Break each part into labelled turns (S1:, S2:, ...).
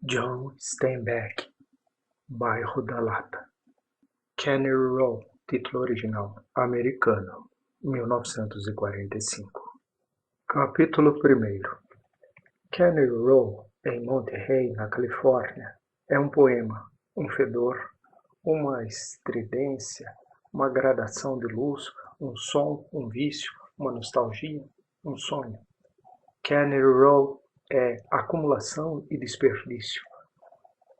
S1: John Steinbeck, Bairro da Lata. Cannery Row, título original, americano, 1945. Capítulo 1. Cannery Row, em Monterey, na Califórnia, é um poema, um fedor, uma estridência, uma gradação de luz, um som, um vício, uma nostalgia, um sonho. Cannery Row é acumulação e desperdício.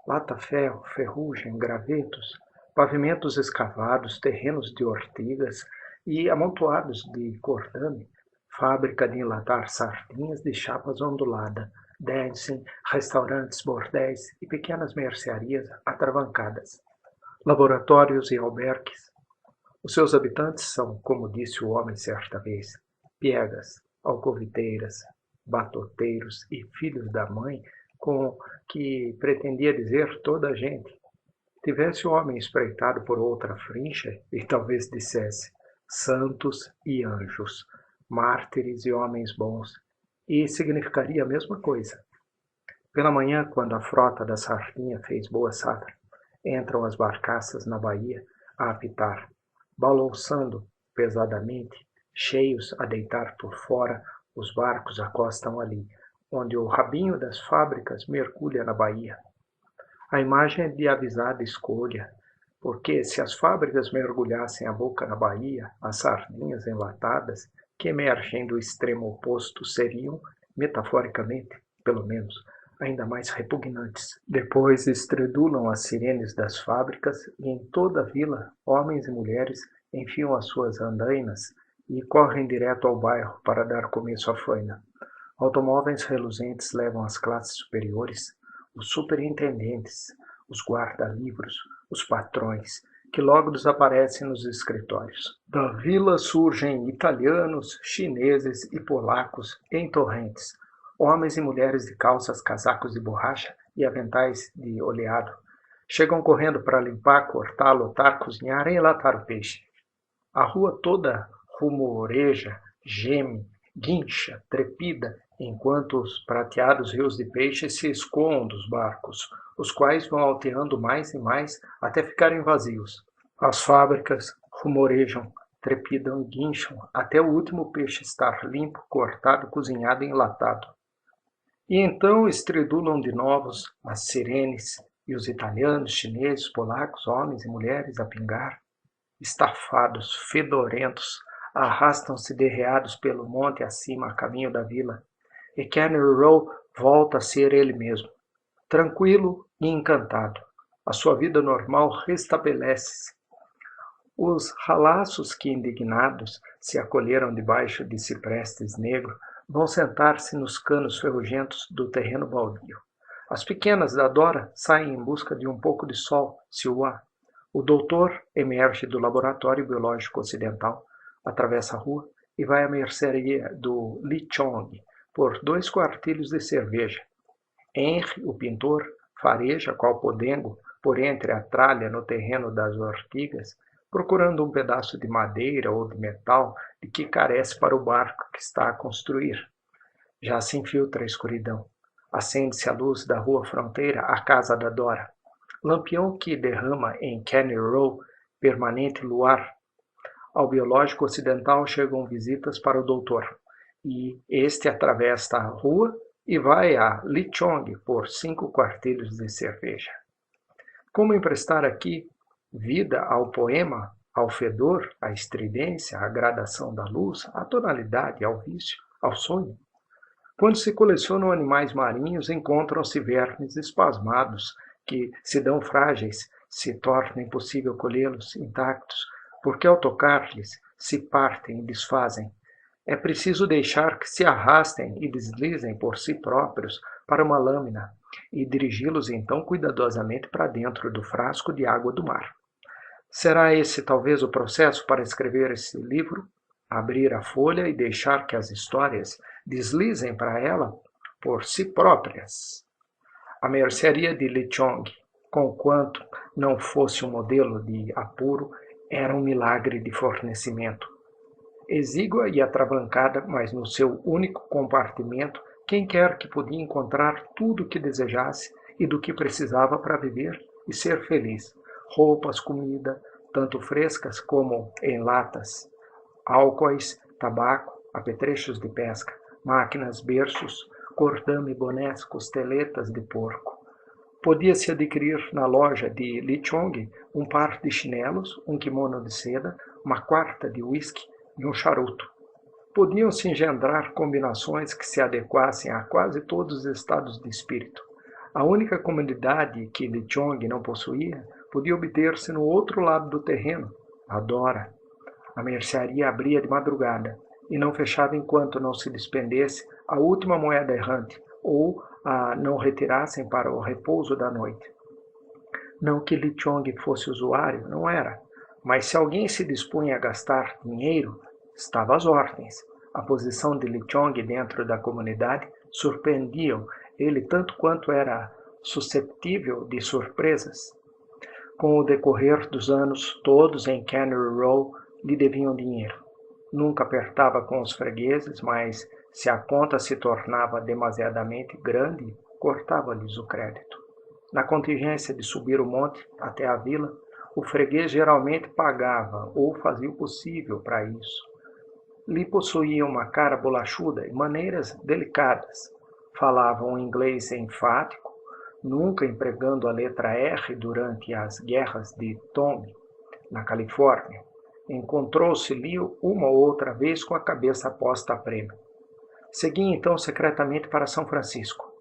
S1: Lata-ferro, ferrugem, gravetos, pavimentos escavados, terrenos de ortigas e amontoados de cordame, fábrica de enlatar sardinhas de chapas ondulada, dancing, restaurantes, bordéis e pequenas mercearias atravancadas, laboratórios e albergues. Os seus habitantes são, como disse o homem certa vez, piegas, alcoviteiras, batoteiros e filhos da mãe, com que pretendia dizer toda a gente. Tivesse o homem espreitado por outra frincha, e talvez dissesse santos e anjos, mártires e homens bons, e significaria a mesma coisa. Pela manhã, quando a frota da sardinha fez boa safra, entram as barcaças na baía a apitar, balouçando pesadamente, cheios a deitar por fora, os barcos acostam ali, onde o rabinho das fábricas mergulha na baía. A imagem é de avisada escolha, porque se as fábricas mergulhassem a boca na baía, as sardinhas enlatadas, que emergem do extremo oposto, seriam, metaforicamente, pelo menos, ainda mais repugnantes. Depois estredulam as sirenes das fábricas e em toda a vila, homens e mulheres enfiam as suas andainas e correm direto ao bairro para dar começo à faina. Automóveis reluzentes levam as classes superiores, os superintendentes, os guarda-livros, os patrões, que logo desaparecem nos escritórios. Da vila surgem italianos, chineses e polacos em torrentes, homens e mulheres de calças, casacos de borracha e aventais de oleado. Chegam correndo para limpar, cortar, lotar, cozinhar e enlatar o peixe. A rua toda rumoreja, geme, guincha, trepida, enquanto os prateados rios de peixe se escoam dos barcos, os quais vão alteando mais e mais até ficarem vazios. As fábricas rumorejam, trepidam e guincham até o último peixe estar limpo, cortado, cozinhado e enlatado. E então estridulam de novos as sirenes e os italianos, chineses, polacos, homens e mulheres a pingar, estafados, fedorentos, arrastam-se derreados pelo monte acima a caminho da vila, e Cannery Row volta a ser ele mesmo, tranquilo e encantado. A sua vida normal restabelece-se. Os ralaços que, indignados, se acolheram debaixo de ciprestes negros, vão sentar-se nos canos ferrugentos do terreno baldio. As pequenas da Dora saem em busca de um pouco de sol, se o há. O doutor emerge do laboratório biológico ocidental, atravessa a rua e vai à mercearia do Li Chong por 2 quartilhos de cerveja. Henry, o pintor, fareja qual podengo por entre a tralha no terreno das ortigas, procurando um pedaço de madeira ou de metal de que carece para o barco que está a construir. Já se infiltra a escuridão. Acende-se a luz da rua fronteira à casa da Dora. Lampião que derrama em Cannery Row permanente luar. Ao biológico ocidental chegam visitas para o doutor, e este atravessa a rua e vai a Li Chong por 5 quartilhos de cerveja. Como emprestar aqui vida ao poema, ao fedor, à estridência, à gradação da luz, à tonalidade, ao vício, ao sonho? Quando se colecionam animais marinhos, encontram-se vermes espasmados, que se dão frágeis, se torna impossível colhê-los intactos, porque ao tocar-lhes se partem e desfazem. É preciso deixar que se arrastem e deslizem por si próprios para uma lâmina e dirigi-los então cuidadosamente para dentro do frasco de água do mar. Será esse talvez o processo para escrever esse livro? Abrir a folha e deixar que as histórias deslizem para ela por si próprias. A mercearia de Li Chong, conquanto não fosse um modelo de apuro, era um milagre de fornecimento. Exígua e atravancada, mas no seu único compartimento, quem quer que podia encontrar tudo o que desejasse e do que precisava para viver e ser feliz. Roupas, comida, tanto frescas como em latas, álcoois, tabaco, apetrechos de pesca, máquinas, berços, cordame, bonés, costeletas de porco. Podia-se adquirir na loja de Li Chong um par de chinelos, um kimono de seda, uma quarta de uísque e um charuto. Podiam-se engendrar combinações que se adequassem a quase todos os estados de espírito. A única comodidade que Li Chong não possuía podia obter-se no outro lado do terreno, a Dora. A mercearia abria de madrugada e não fechava enquanto não se despendesse a última moeda errante ou a não retirassem para o repouso da noite. Não que Li Chong fosse usuário, não era, mas se alguém se dispunha a gastar dinheiro, estava às ordens. A posição de Li Chong dentro da comunidade surpreendia ele tanto quanto era susceptível de surpresas. Com o decorrer dos anos, todos em Cannery Row lhe deviam dinheiro. Nunca apertava com os fregueses, mas se a conta se tornava demasiadamente grande, cortava-lhes o crédito. Na contingência de subir o monte até a vila, o freguês geralmente pagava ou fazia o possível para isso. Li possuía uma cara bolachuda e maneiras delicadas. Falava um inglês enfático, nunca empregando a letra R durante as guerras de Tommy, na Califórnia. Encontrou-se Li uma ou outra vez com a cabeça posta a prêmio. Seguia então secretamente para São Francisco,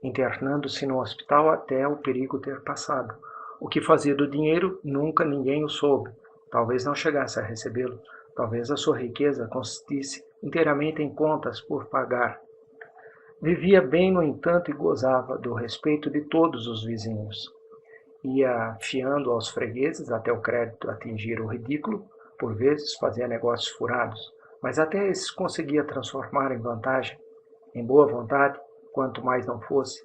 S1: internando-se no hospital até o perigo ter passado. O que fazia do dinheiro, nunca ninguém o soube. Talvez não chegasse a recebê-lo. Talvez a sua riqueza consistisse inteiramente em contas por pagar. Vivia bem, no entanto, e gozava do respeito de todos os vizinhos. Ia fiando aos fregueses até o crédito atingir o ridículo, por vezes fazia negócios furados, mas até esses conseguia transformar em vantagem, em boa vontade, quanto mais não fosse.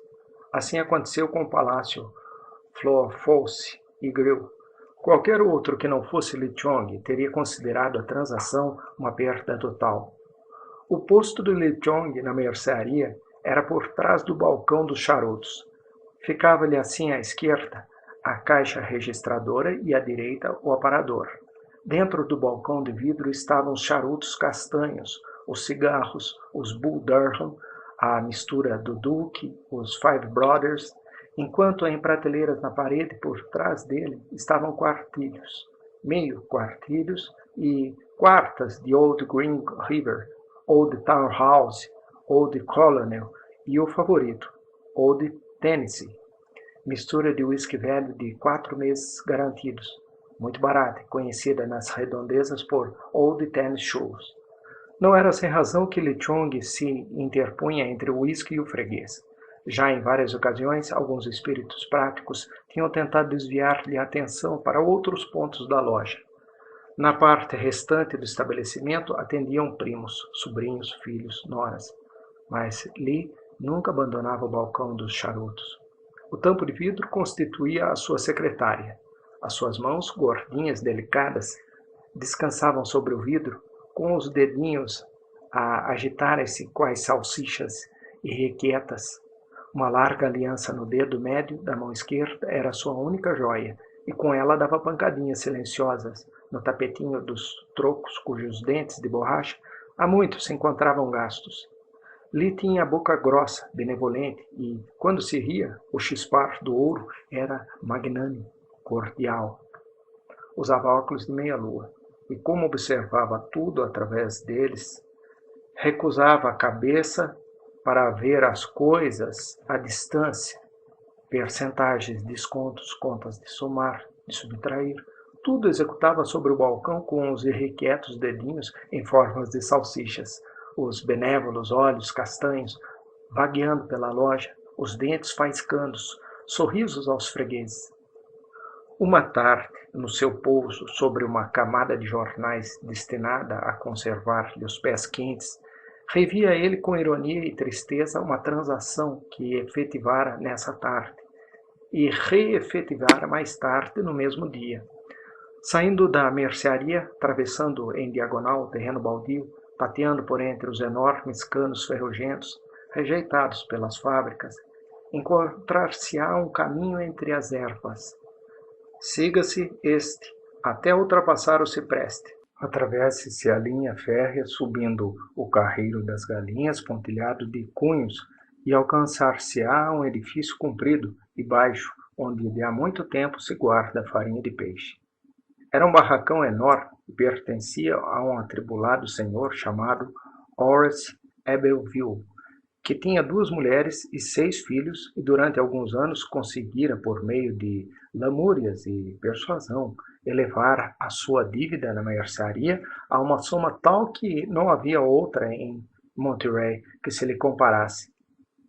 S1: Assim aconteceu com o palácio Fosse e Grill. Qualquer outro que não fosse Li Chong teria considerado a transação uma perda total. O posto de Li Chong na mercearia era por trás do balcão dos charutos. Ficava-lhe assim à esquerda a caixa registradora e à direita o aparador. Dentro do balcão de vidro estavam os charutos castanhos, os cigarros, os Bull Durham, a mistura do Duke, os Five Brothers, enquanto em prateleiras na parede por trás dele estavam quartilhos, meio quartilhos e quartas de Old Green River, Old Townhouse, Old Colonel e o favorito, Old Tennessee, mistura de uísque velho de 4 meses garantidos, muito barata e conhecida nas redondezas por Old Ten Shoes. Não era sem razão que Li Chong se interpunha entre o uísque e o freguês. Já em várias ocasiões, alguns espíritos práticos tinham tentado desviar-lhe a atenção para outros pontos da loja. Na parte restante do estabelecimento atendiam primos, sobrinhos, filhos, noras. Mas Li nunca abandonava o balcão dos charutos. O tampo de vidro constituía a sua secretária. As suas mãos, gordinhas, delicadas, descansavam sobre o vidro, com os dedinhos a agitarem-se quais salsichas irrequietas. Uma larga aliança no dedo médio da mão esquerda era sua única joia, e com ela dava pancadinhas silenciosas no tapetinho dos trocos cujos dentes de borracha há muito se encontravam gastos. Li tinha a boca grossa, benevolente, e, quando se ria, o chispar do ouro era magnânimo, cordial. Usava óculos de meia-lua, e como observava tudo através deles, recusava a cabeça para ver as coisas à distância, percentagens, descontos, contas de somar, de subtrair. Tudo executava sobre o balcão com os irrequietos dedinhos em formas de salsichas, os benévolos olhos castanhos vagueando pela loja, os dentes faiscando, sorrisos aos fregueses. Uma tarde, no seu pouso sobre uma camada de jornais destinada a conservar-lhe os pés quentes, revia ele com ironia e tristeza uma transação que efetivara nessa tarde e reefetivara mais tarde no mesmo dia. Saindo da mercearia, atravessando em diagonal o terreno baldio, tateando por entre os enormes canos ferrugentos, rejeitados pelas fábricas, encontrar-se-á um caminho entre as ervas. Siga-se este, até ultrapassar o cipreste. Atravesse-se a linha férrea subindo o carreiro das galinhas pontilhado de cunhos e alcançar-se-á um edifício comprido e baixo, onde de há muito tempo se guarda a farinha de peixe. Era um barracão enorme e pertencia a um atribulado senhor chamado Horace Abbeville, que tinha 2 mulheres e 6 filhos e durante alguns anos conseguira, por meio de lamúrias e persuasão, elevar a sua dívida na mercearia a uma soma tal que não havia outra em Monterey que se lhe comparasse.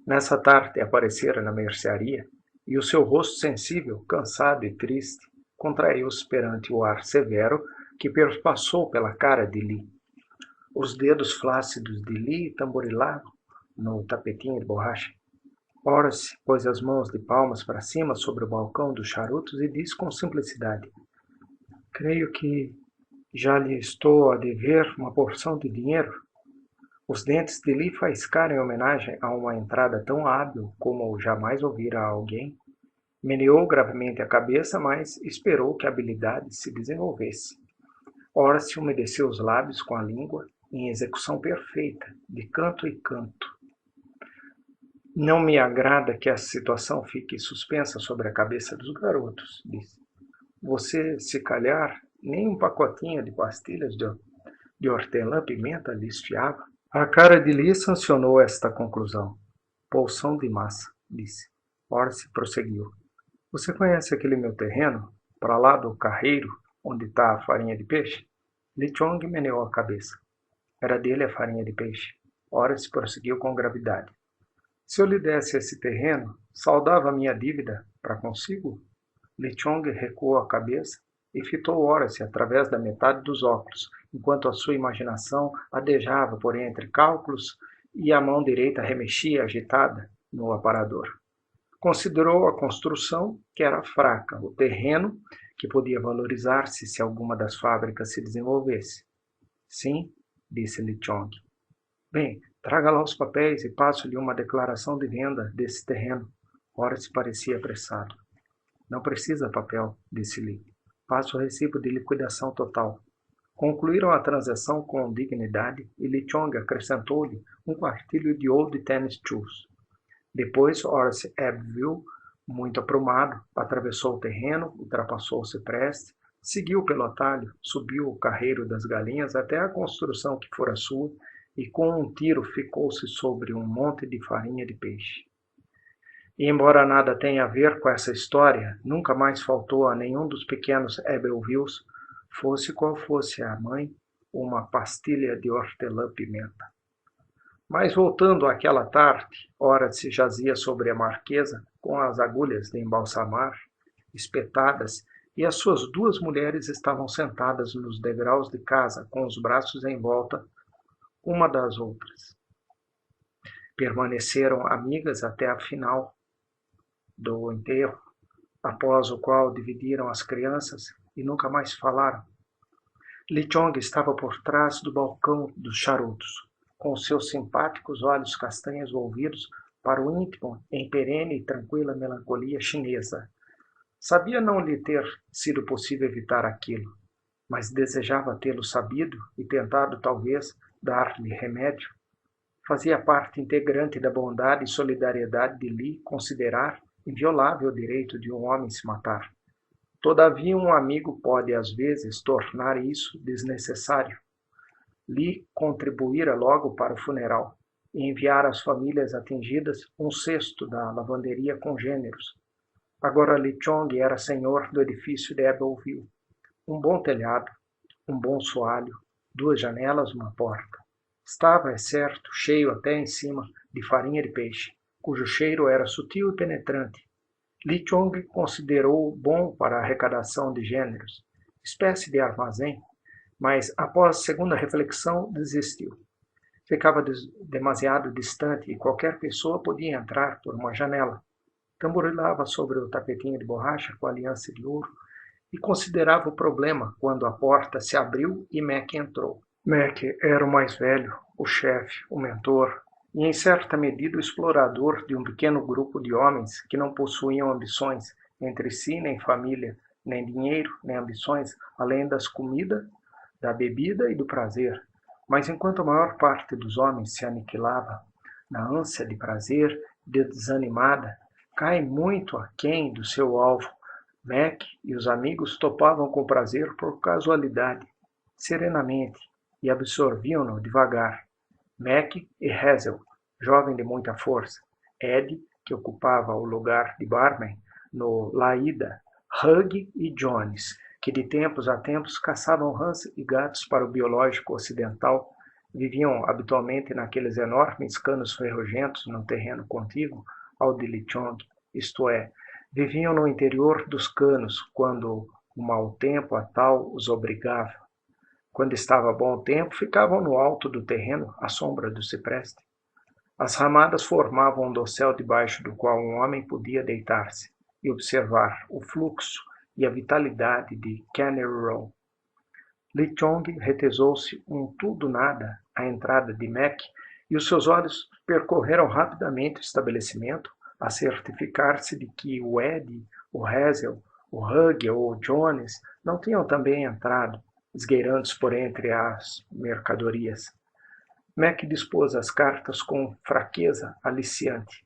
S1: Nessa tarde aparecera na mercearia e o seu rosto sensível, cansado e triste, contraiu-se perante o ar severo que perpassou pela cara de Lee. Os dedos flácidos de Lee tamborilavam no tapetinho de borracha. Horace pôs as mãos de palmas para cima sobre o balcão dos charutos e disse com simplicidade: "Creio que já lhe estou a dever uma porção de dinheiro." Os dentes de Lee faiscaram em homenagem a uma entrada tão hábil como jamais ouvira a alguém. Meneou gravemente a cabeça, mas esperou que a habilidade se desenvolvesse. Horace umedeceu os lábios com a língua em execução perfeita, de canto e canto. "Não me agrada que a situação fique suspensa sobre a cabeça dos garotos", disse. "Você, se calhar, nem um pacotinho de pastilhas de hortelã-pimenta lhes fiava?" A cara de Lee sancionou esta conclusão. "Porção de massa", disse. Horace prosseguiu. "Você conhece aquele meu terreno, para lá do carreiro, onde está a farinha de peixe?" Lee Chong meneou a cabeça. Era dele a farinha de peixe. Horace prosseguiu com gravidade. "Se eu lhe desse esse terreno, saldava a minha dívida para consigo?" Lee Chong recuou a cabeça e fitou Horace através da metade dos óculos, enquanto a sua imaginação adejava por entre cálculos e a mão direita remexia agitada no aparador. Considerou a construção, que era fraca, o terreno, que podia valorizar-se se alguma das fábricas se desenvolvesse. "Sim", disse Lee Chong. "Bem, traga lá os papéis e passo-lhe uma declaração de venda desse terreno." Horace parecia apressado. "Não precisa papel", disse Lee. "Passo o recibo de liquidação total." Concluíram a transação com dignidade e Lee Chong acrescentou-lhe um quartilho de old tennis shoes. Depois, Horace Abbeville, muito aprumado, atravessou o terreno, ultrapassou o cipreste, seguiu pelo atalho, subiu o carreiro das galinhas até a construção que fora sua e com um tiro ficou-se sobre um monte de farinha de peixe. E embora nada tenha a ver com essa história, nunca mais faltou a nenhum dos pequenos Abbeville's, fosse qual fosse a mãe, uma pastilha de hortelã-pimenta. Mas voltando àquela tarde, Horace jazia sobre a marquesa, com as agulhas de embalsamar espetadas, e as suas 2 mulheres estavam sentadas nos degraus de casa, com os braços em volta uma das outras. Permaneceram amigas até a final do enterro, após o qual dividiram as crianças e nunca mais falaram. Lee Chong estava por trás do balcão dos charutos, com seus simpáticos olhos castanhos volvidos para o íntimo em perene e tranquila melancolia chinesa. Sabia não lhe ter sido possível evitar aquilo, mas desejava tê-lo sabido e tentado talvez dar-lhe remédio. Fazia parte integrante da bondade e solidariedade de Lee considerar inviolável o direito de um homem se matar. Todavia, um amigo pode às vezes tornar isso desnecessário. Lee contribuíra logo para o funeral e enviara às famílias atingidas um cesto da lavanderia com gêneros. Agora Lee Chong era senhor do edifício de Abbeville. Um bom telhado, um bom soalho, 2 janelas, uma porta. Estava, é certo, cheio até em cima de farinha de peixe, cujo cheiro era sutil e penetrante. Lee Chong considerou bom para a arrecadação de gêneros, espécie de armazém, mas após segunda reflexão desistiu. Ficava demasiado distante e qualquer pessoa podia entrar por uma janela. Tamborilava sobre o tapetinho de borracha com a aliança de ouro e considerava o problema quando a porta se abriu e Mac entrou. Mac era o mais velho, o chefe, o mentor e em certa medida o explorador de um pequeno grupo de homens que não possuíam ambições entre si, nem família, nem dinheiro, nem ambições, além das comida, da bebida e do prazer. Mas enquanto a maior parte dos homens se aniquilava na ânsia de prazer, desanimada, cai muito aquém do seu alvo. Mac e os amigos topavam com prazer por casualidade, serenamente, e absorviam-no devagar. Mac e Hazel, jovem de muita força, Ed, que ocupava o lugar de barman no Laída, Hugh e Jones, que de tempos a tempos caçavam rãs e gatos para o biológico ocidental, viviam habitualmente naqueles enormes canos ferrugentos no terreno contíguo ao de Lichong, isto é, viviam no interior dos canos quando o mau tempo a tal os obrigava. Quando estava bom tempo, ficavam no alto do terreno, à sombra do cipreste. As ramadas formavam um dossel debaixo do qual um homem podia deitar-se e observar o fluxo e a vitalidade de Cannery Row. Lichong retesou-se um tudo-nada à entrada de Mac e os seus olhos percorreram rapidamente o estabelecimento a certificar-se de que o Ed, o Hazel, o Hugh ou o Jones não tinham também entrado, esgueirando-se por entre as mercadorias. Mac dispôs as cartas com fraqueza aliciante.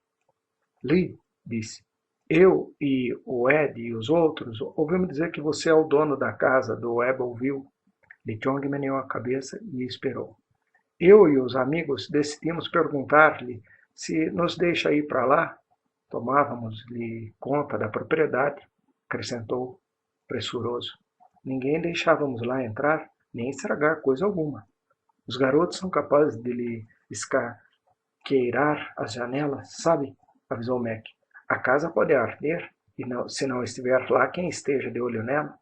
S1: Lee, disse, eu e o Ed e os outros ouvimos dizer que você é o dono da casa do Ebleville. Lichong meneou a cabeça e esperou. Eu e os amigos decidimos perguntar-lhe se nos deixa ir para lá. Tomávamos-lhe conta da propriedade, acrescentou, pressuroso. Ninguém deixávamos lá entrar, nem estragar coisa alguma. Os garotos são capazes de lhe escaqueirar as janelas, sabe? Avisou Mac. A casa pode arder, e não, se não estiver lá quem esteja de olho nela.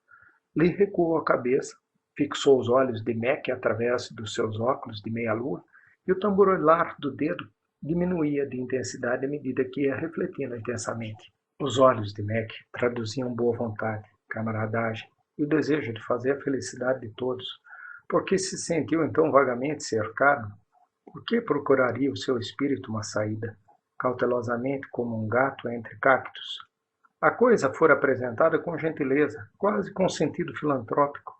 S1: Lee recuou a cabeça, fixou os olhos de Mac através dos seus óculos de meia-lua, e o tamborilar do dedo diminuía de intensidade à medida que ia refletindo intensamente. Os olhos de Mac traduziam boa vontade, camaradagem e o desejo de fazer a felicidade de todos. Por que se sentiu então vagamente cercado? Por que procuraria o seu espírito uma saída, cautelosamente como um gato entre cactos? A coisa fora apresentada com gentileza, quase com sentido filantrópico.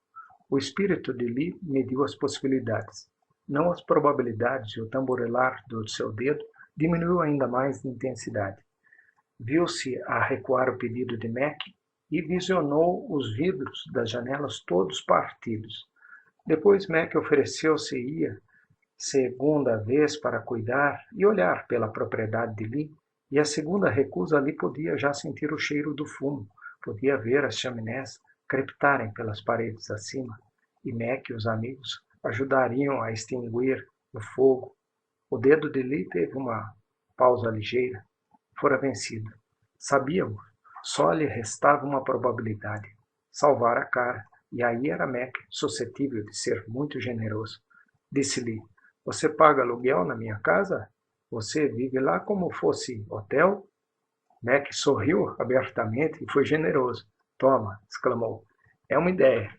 S1: O espírito de Lee mediu as possibilidades, não as probabilidades, e o tamborilar do seu dedo diminuiu ainda mais de intensidade. Viu-se a recuar o pedido de Mac e visionou os vidros das janelas todos partidos. Depois Mac ofereceu-se e ia, segunda vez, para cuidar e olhar pela propriedade de Lee, e a segunda recusa ali podia já sentir o cheiro do fumo, podia ver as chaminés crepitarem pelas paredes acima, e Mac e os amigos ajudariam a extinguir o fogo. O dedo de Lee teve uma pausa ligeira. Fora vencido. Sabíamos, só lhe restava uma probabilidade: salvar a cara, e aí era Mac suscetível de ser muito generoso. Disse-lhe, você paga aluguel na minha casa? Você vive lá como fosse hotel? Mac sorriu abertamente e foi generoso. Toma, exclamou. É uma ideia.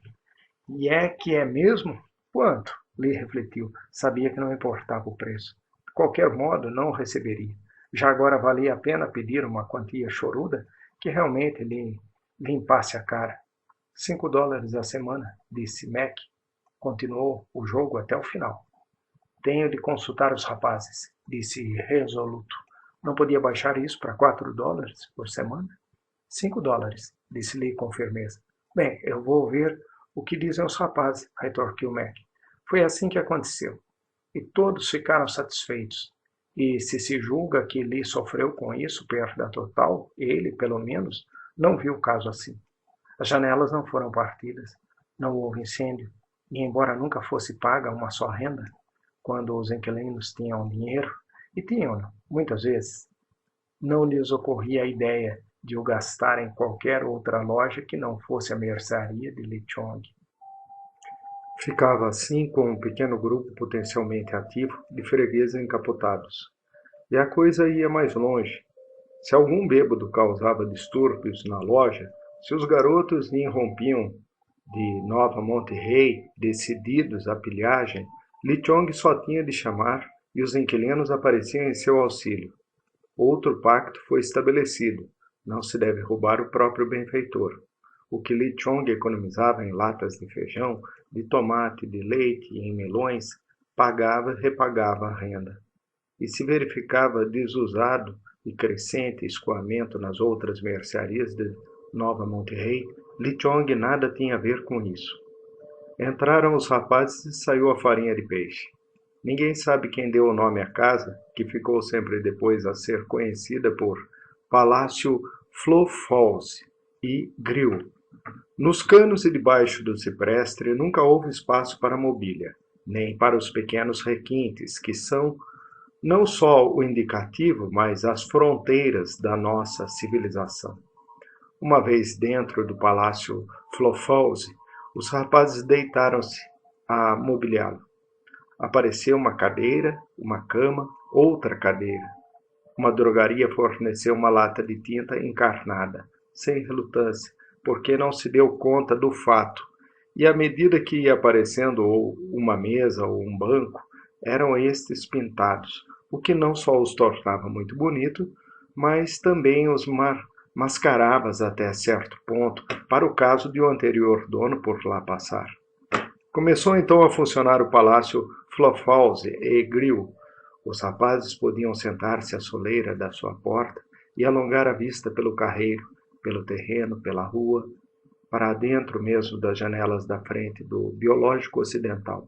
S1: E é que é mesmo? Quanto? Lee refletiu. Sabia que não importava o preço. De qualquer modo, não o receberia. Já agora valia a pena pedir uma quantia choruda que realmente lhe limpasse a cara. $5 a semana, disse Mac. Continuou o jogo até o final. Tenho de consultar os rapazes, disse resoluto. Não podia baixar isso para $4 por semana? $5, disse Lee com firmeza. Bem, eu vou ver o que dizem os rapazes, retorquiu Mac. Foi assim que aconteceu. E todos ficaram satisfeitos. E se julga que Lee sofreu com isso, perda total, ele, pelo menos, não viu o caso assim. As janelas não foram partidas, não houve incêndio, e embora nunca fosse paga uma só renda, quando os inquilinos tinham dinheiro, e tinham-no, muitas vezes, não lhes ocorria a ideia de o gastar em qualquer outra loja que não fosse a mercearia de Lichong. Ficava assim com um pequeno grupo potencialmente ativo de fregueses encapotados. E a coisa ia mais longe. Se algum bêbado causava distúrbios na loja, se os garotos lhe irrompiam de Nova Monterrey, decididos à pilhagem, Lichong só tinha de chamar e os inquilinos apareciam em seu auxílio. Outro pacto foi estabelecido: não se deve roubar o próprio benfeitor. O que Li Chong economizava em latas de feijão, de tomate, de leite e em melões, pagava e repagava a renda. E se verificava desusado e crescente escoamento nas outras mercearias de Nova Monterrey, Li Chong nada tinha a ver com isso. Entraram os rapazes e saiu a farinha de peixe. Ninguém sabe quem deu o nome à casa, que ficou sempre depois a ser conhecida por Palácio Flofals e Grill. Nos canos e debaixo do ciprestre nunca houve espaço para mobília, nem para os pequenos requintes, que são não só o indicativo, mas as fronteiras da nossa civilização. Uma vez dentro do Palácio Flofals, os rapazes deitaram-se a mobiliá-lo. Apareceu uma cadeira, uma cama, outra cadeira. Uma drogaria forneceu uma lata de tinta encarnada, sem relutância, porque não se deu conta do fato. E à medida que ia aparecendo ou uma mesa ou um banco, eram estes pintados, o que não só os tornava muito bonito, mas também os mascarava até certo ponto, para o caso de o anterior dono por lá passar. Começou então a funcionar o palácio Flofals e Grill. Os rapazes podiam sentar-se à soleira da sua porta e alongar a vista pelo carreiro, pelo terreno, pela rua, para dentro mesmo das janelas da frente do Biológico Ocidental.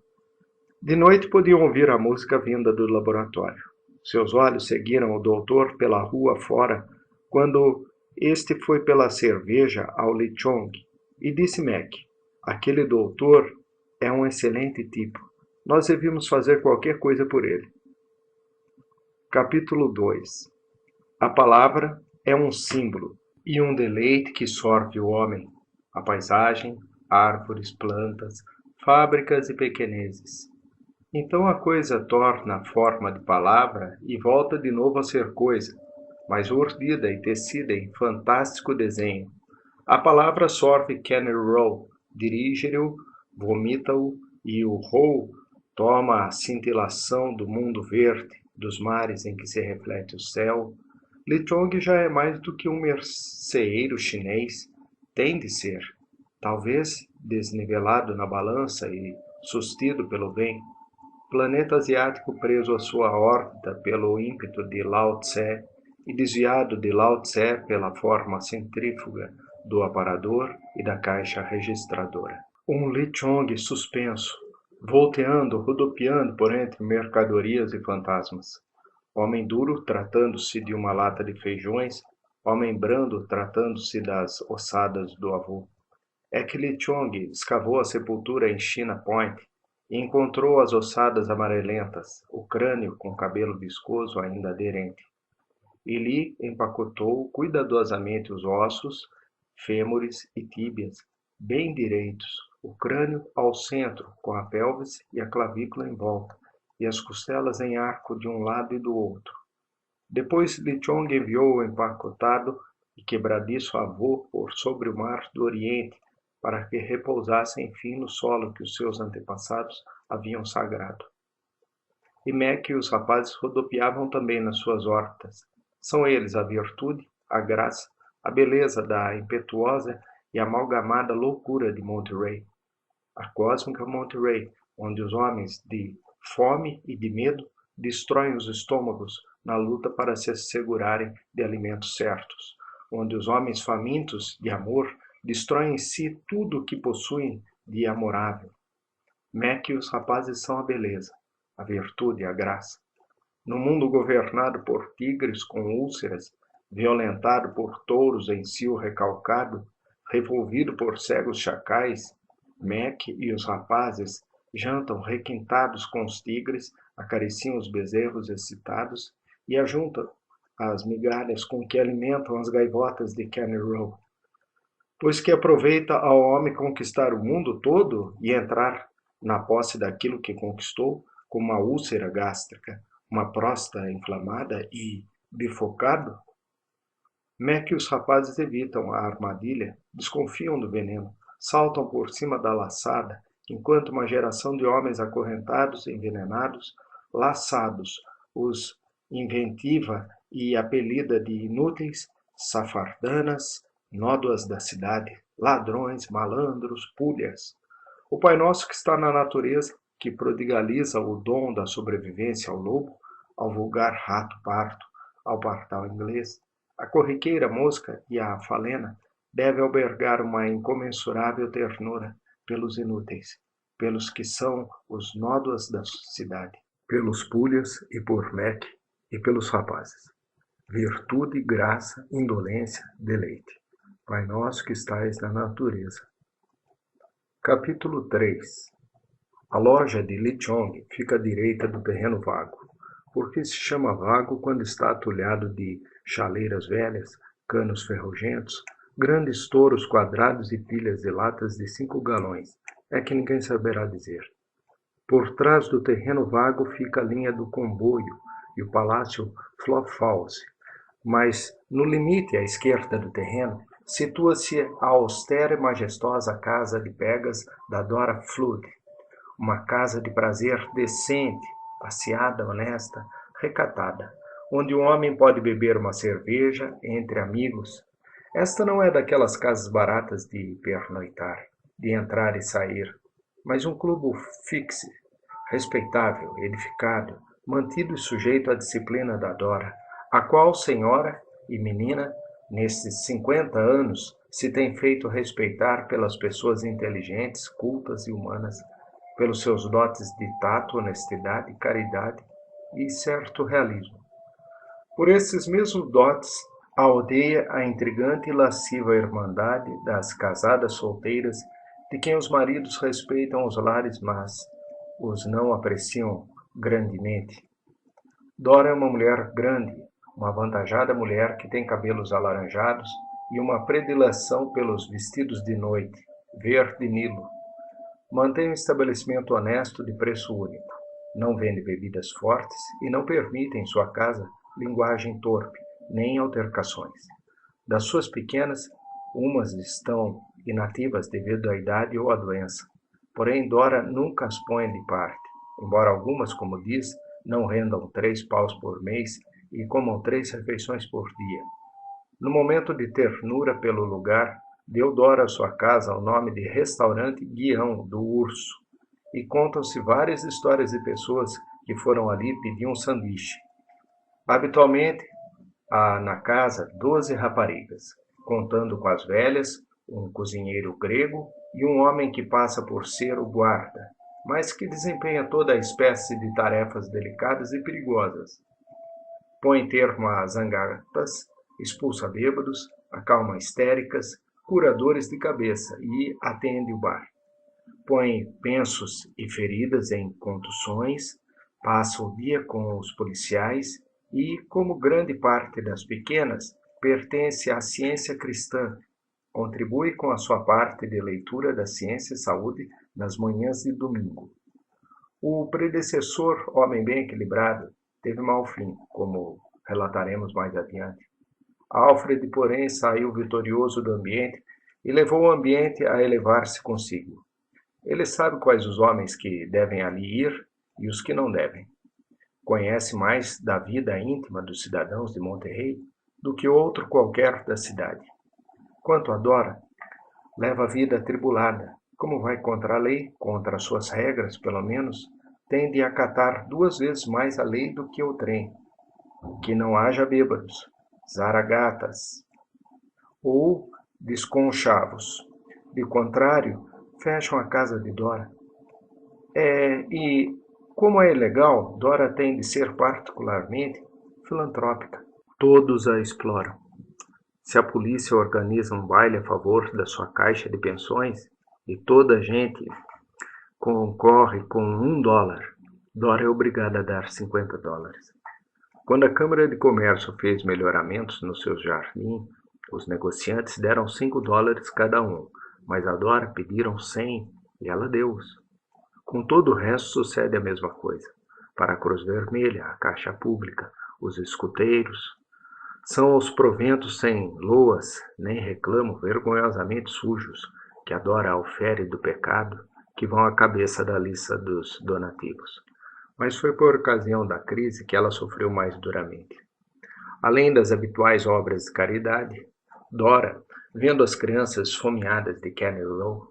S1: De noite podiam ouvir a música vinda do laboratório. Seus olhos seguiram o doutor pela rua fora, quando este foi pela cerveja ao Li Chong, e disse Mac: aquele doutor é um excelente tipo. Nós devíamos fazer qualquer coisa por ele. Capítulo 2. A palavra é um símbolo e um deleite que sorve o homem. A paisagem, árvores, plantas, fábricas e pequenezes. Então a coisa torna a forma de palavra e volta de novo a ser coisa, mas urdida e tecida em fantástico desenho. A palavra sorve Kenny Rowe, dirige-o, vomita-o, e o Rowe toma a cintilação do mundo verde, dos mares em que se reflete o céu. Li Chong já é mais do que um merceeiro chinês, tem de ser, talvez desnivelado na balança e sustido pelo bem. Planeta asiático preso à sua órbita pelo ímpeto de Lao Tse e desviado de Lao Tse pela forma centrífuga do aparador e da caixa registradora. Um Li Chong suspenso, volteando, rodopiando por entre mercadorias e fantasmas. Homem duro tratando-se de uma lata de feijões, homem brando tratando-se das ossadas do avô. É que Li Chong escavou a sepultura em China Point e encontrou as ossadas amarelentas, o crânio com cabelo viscoso ainda aderente. E Li empacotou cuidadosamente os ossos, fêmures e tíbias, bem direitos, o crânio ao centro, com a pelvis e a clavícula em volta, e as costelas em arco de um lado e do outro. Depois Li Chong enviou o empacotado e quebradiço avô por sobre o mar do Oriente, para que repousasse enfim no solo que os seus antepassados haviam sagrado. E Mac e os rapazes rodopiavam também nas suas órbitas. São eles a virtude, a graça, a beleza da impetuosa e amalgamada loucura de Monterey. A cósmica Monterey, onde os homens de fome e de medo destroem os estômagos na luta para se assegurarem de alimentos certos, onde os homens famintos de amor destroem em si tudo o que possuem de amorável. Mac e os rapazes são a beleza, a virtude e a graça. No mundo governado por tigres com úlceras, violentado por touros em cio recalcado, revolvido por cegos chacais, Mac e os rapazes jantam requintados com os tigres, acariciam os bezerros excitados e ajuntam as migalhas com que alimentam as gaivotas de Kenny Rowe. Pois que aproveita ao homem conquistar o mundo todo e entrar na posse daquilo que conquistou, como uma úlcera gástrica, uma próstata inflamada e bifocado? Mac e os rapazes evitam a armadilha, desconfiam do veneno, saltam por cima da laçada, enquanto uma geração de homens acorrentados, envenenados, laçados, os inventiva e apelida de inúteis, safardanas, nódoas da cidade, ladrões, malandros, pulhas. O Pai Nosso que está na natureza, que prodigaliza o dom da sobrevivência ao lobo, ao vulgar rato parto, ao partal inglês, a corriqueira mosca e a falena, deve albergar uma incomensurável ternura pelos inúteis, pelos que são os nódoas da cidade, pelos pulhas e por leque, e pelos rapazes. Virtude, graça, indolência, deleite. Pai Nosso que estais na natureza. Capítulo 3. A loja de Li Chong fica à direita do terreno vago. Por que se chama vago quando está atulhado de chaleiras velhas, canos ferrugentos, grandes touros quadrados e pilhas de latas de 5 galões? É que ninguém saberá dizer. Por trás do terreno vago fica a linha do comboio e o palácio Flophouse, mas no limite à esquerda do terreno situa-se a austera e majestosa casa de Pegas da Dora Flood, uma casa de prazer decente, passeada, honesta, recatada, onde um homem pode beber uma cerveja entre amigos. Esta não é daquelas casas baratas de pernoitar, de entrar e sair, mas um clube fixe, respeitável, edificado, mantido e sujeito à disciplina da Dora, a qual senhora e menina, nestes 50 anos, se tem feito respeitar pelas pessoas inteligentes, cultas e humanas, pelos seus dotes de tato, honestidade, caridade e certo realismo. Por esses mesmos dotes, a aldeia a intrigante e lasciva irmandade das casadas solteiras, de quem os maridos respeitam os lares, mas os não apreciam grandemente. Dora é uma mulher grande, uma avantajada mulher que tem cabelos alaranjados e uma predileção pelos vestidos de noite, verde Nilo. Mantém um estabelecimento honesto de preço único. Não vende bebidas fortes e não permite em sua casa linguagem torpe, nem altercações. Das suas pequenas, umas estão inativas devido à idade ou à doença. Porém, Dora nunca as põe de parte, embora algumas, como diz, não rendam 3 paus por mês e comam 3 refeições por dia. No momento de ternura pelo lugar, deu Dora à sua casa o nome de Restaurante Guião do Urso, e contam-se várias histórias de pessoas que foram ali pedir um sanduíche. Habitualmente, há na casa 12 raparigas, contando com as velhas, um cozinheiro grego e um homem que passa por ser o guarda, mas que desempenha toda a espécie de tarefas delicadas e perigosas. Põe termo a zangatas, expulsa bêbados, acalma histéricas, cura dores de cabeça e atende o bar. Põe pensos e feridas em contusões, passa o dia com os policiais e, como grande parte das pequenas, pertence à ciência cristã, contribui com a sua parte de leitura da ciência e saúde nas manhãs de domingo. O predecessor, homem bem equilibrado, teve mau fim, como relataremos mais adiante. Alfred, porém, saiu vitorioso do ambiente e levou o ambiente a elevar-se consigo. Ele sabe quais os homens que devem ali ir e os que não devem. Conhece mais da vida íntima dos cidadãos de Monterrey do que outro qualquer da cidade. Quanto a Dora, leva a vida atribulada. Como vai contra a lei, contra as suas regras, pelo menos, tem de acatar 2 vezes mais a lei do que o trem. Que não haja bêbados, zaragatas ou desconchavos. De contrário, fecham a casa de Dora. E, como é ilegal, Dora tem de ser particularmente filantrópica. Todos a exploram. Se a polícia organiza um baile a favor da sua caixa de pensões e toda a gente concorre com $1, Dora é obrigada a dar $50. Quando a Câmara de Comércio fez melhoramentos no seu jardim, os negociantes deram $5 cada um, mas a Dora pediram 100 e ela deu-os. Com todo o resto sucede a mesma coisa. Para a Cruz Vermelha, a Caixa Pública, os escuteiros, são os proventos sem loas, nem reclamo vergonhosamente sujos, que a Dora aufere do pecado, que vão à cabeça da lista dos donativos. mas foi por ocasião da crise que ela sofreu mais duramente. Além das habituais obras de caridade, Dora, vendo as crianças esfomeadas de Cannery Row,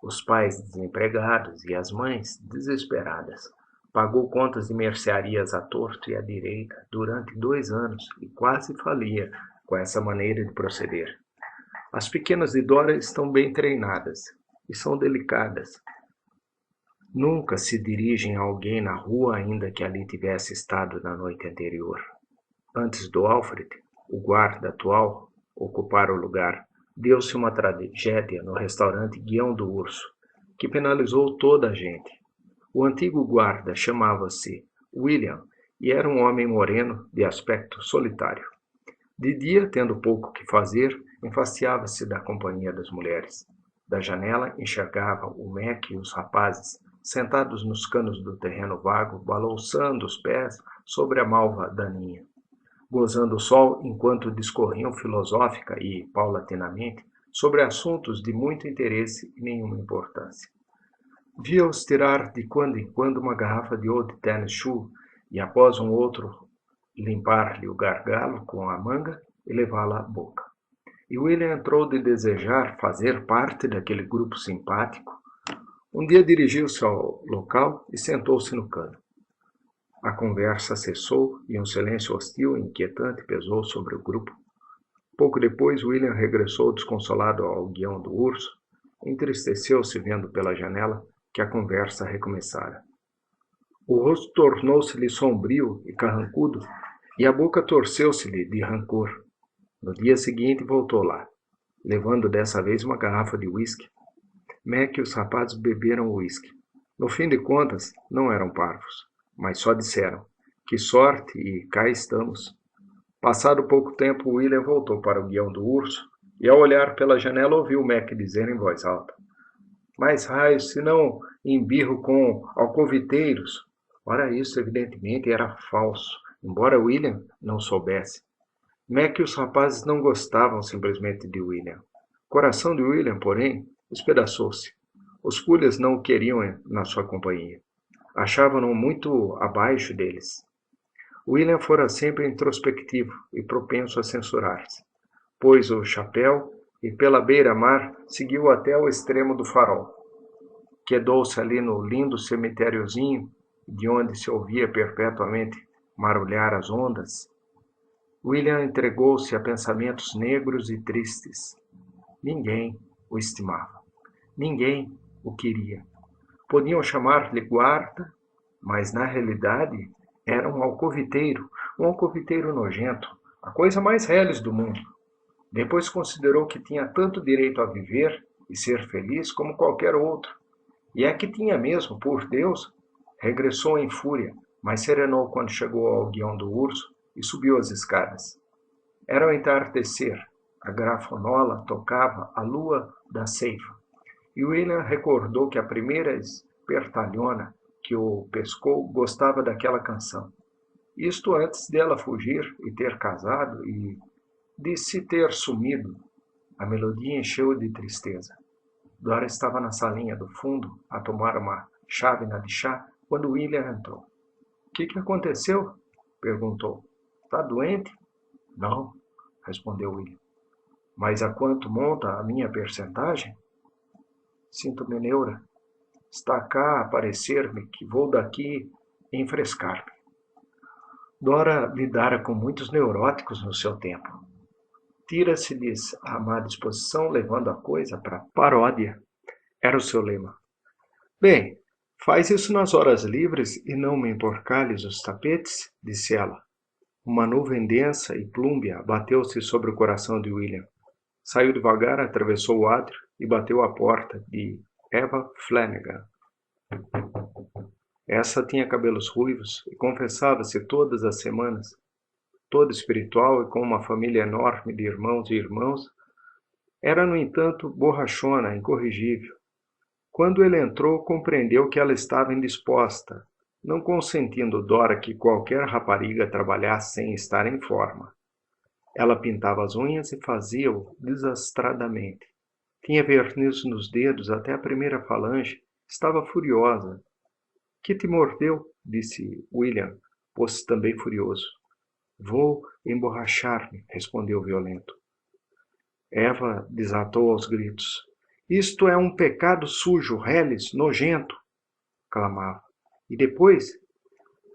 S1: os pais desempregados e as mães desesperadas, pagou contas de mercearias à torto e à direita durante 2 anos e quase falia com essa maneira de proceder. As pequenas de Dora estão bem treinadas e são delicadas. Nunca se dirigem a alguém na rua ainda que ali tivesse estado na noite anterior. Antes do Alfred, o guarda atual, ocupar o lugar, deu-se uma tragédia no restaurante Guião do Urso, que penalizou toda a gente. O antigo guarda chamava-se William e era um homem moreno de aspecto solitário. De dia, tendo pouco que fazer, enfastiava-se da companhia das mulheres. Da janela enxergava o Mac e os rapazes, sentados nos canos do terreno vago, balouçando os pés sobre a malva daninha, gozando o sol enquanto discorriam filosófica e, paulatinamente, sobre assuntos de muito interesse e nenhuma importância. Via-os tirar de quando em quando uma garrafa de Old Tennis Shoe e, após um outro, limpar-lhe o gargalo com a manga e levá-la à boca. E William entrou de desejar fazer parte daquele grupo simpático. Um dia dirigiu-se ao local e sentou-se no cano. A conversa cessou e um silêncio hostil e inquietante pesou sobre o grupo. Pouco depois, William regressou desconsolado ao Guião do Urso, entristeceu-se vendo pela janela que a conversa recomeçara. O rosto tornou-se-lhe sombrio e carrancudo, e a boca torceu-se-lhe de rancor. No dia seguinte voltou lá, levando dessa vez uma garrafa de uísque. Mac e os rapazes beberam o uísque. No fim de contas, não eram parvos, mas só disseram: "Que sorte e cá estamos." Passado pouco tempo, William voltou para o Guião do Urso e, ao olhar pela janela, ouviu Mac dizer em voz alta: "Mais raios, se não embirro com alcoviteiros." Ora, isso evidentemente era falso, embora William não soubesse. Mac e os rapazes não gostavam simplesmente de William. O coração de William, porém, espedaçou-se. Os culhas não o queriam na sua companhia. Achavam-no muito abaixo deles. William fora sempre introspectivo e propenso a censurar-se. Pôs o chapéu e, pela beira-mar, seguiu até o extremo do farol. Quedou-se ali no lindo cemitériozinho, de onde se ouvia perpetuamente marulhar as ondas. William entregou-se a pensamentos negros e tristes. Ninguém o estimava. Ninguém o queria. Podiam chamar-lhe guarda, mas na realidade era um alcoviteiro nojento, a coisa mais reles do mundo. Depois considerou que tinha tanto direito a viver e ser feliz como qualquer outro. E é que tinha mesmo, por Deus. Regressou em fúria, mas serenou quando chegou ao Guião do Urso e subiu as escadas. Era o entardecer. A grafonola tocava a lua da ceifa. E William recordou que a primeira espertalhona que o pescou gostava daquela canção. Isto antes dela fugir e ter casado e de se ter sumido. A melodia encheu-o de tristeza. Dora estava na salinha do fundo a tomar uma chávena de chá quando William entrou. "O que aconteceu?" perguntou. "Está doente?" "Não", respondeu William. "Mas a quanto monta a minha percentagem?" "Sinto-me neura. Está cá a parecer-me que vou daqui enfrescar-me." Dora lidara com muitos neuróticos no seu tempo. Tira-se-lhes a má disposição, levando a coisa para paródia. Era o seu lema. "Bem, faz isso nas horas livres e não me emporcalhes os tapetes?" disse ela. Uma nuvem densa e plúmbea bateu-se sobre o coração de William. Saiu devagar, atravessou o átrio e bateu à porta de Eva Flanagan. Essa tinha cabelos ruivos e confessava-se todas as semanas. Toda espiritual e com uma família enorme de irmãos e irmãs, era, no entanto, borrachona, incorrigível. Quando ele entrou, compreendeu que ela estava indisposta, não consentindo Dora que qualquer rapariga trabalhasse sem estar em forma. Ela pintava as unhas e fazia-o desastradamente. Tinha verniz nos dedos até a primeira falange, estava furiosa. Que te mordeu? Disse William, pôs-se também furioso. Vou emborrachar-me, respondeu violento. Eva desatou aos gritos. Isto é um pecado sujo, reles, nojento, clamava. E depois,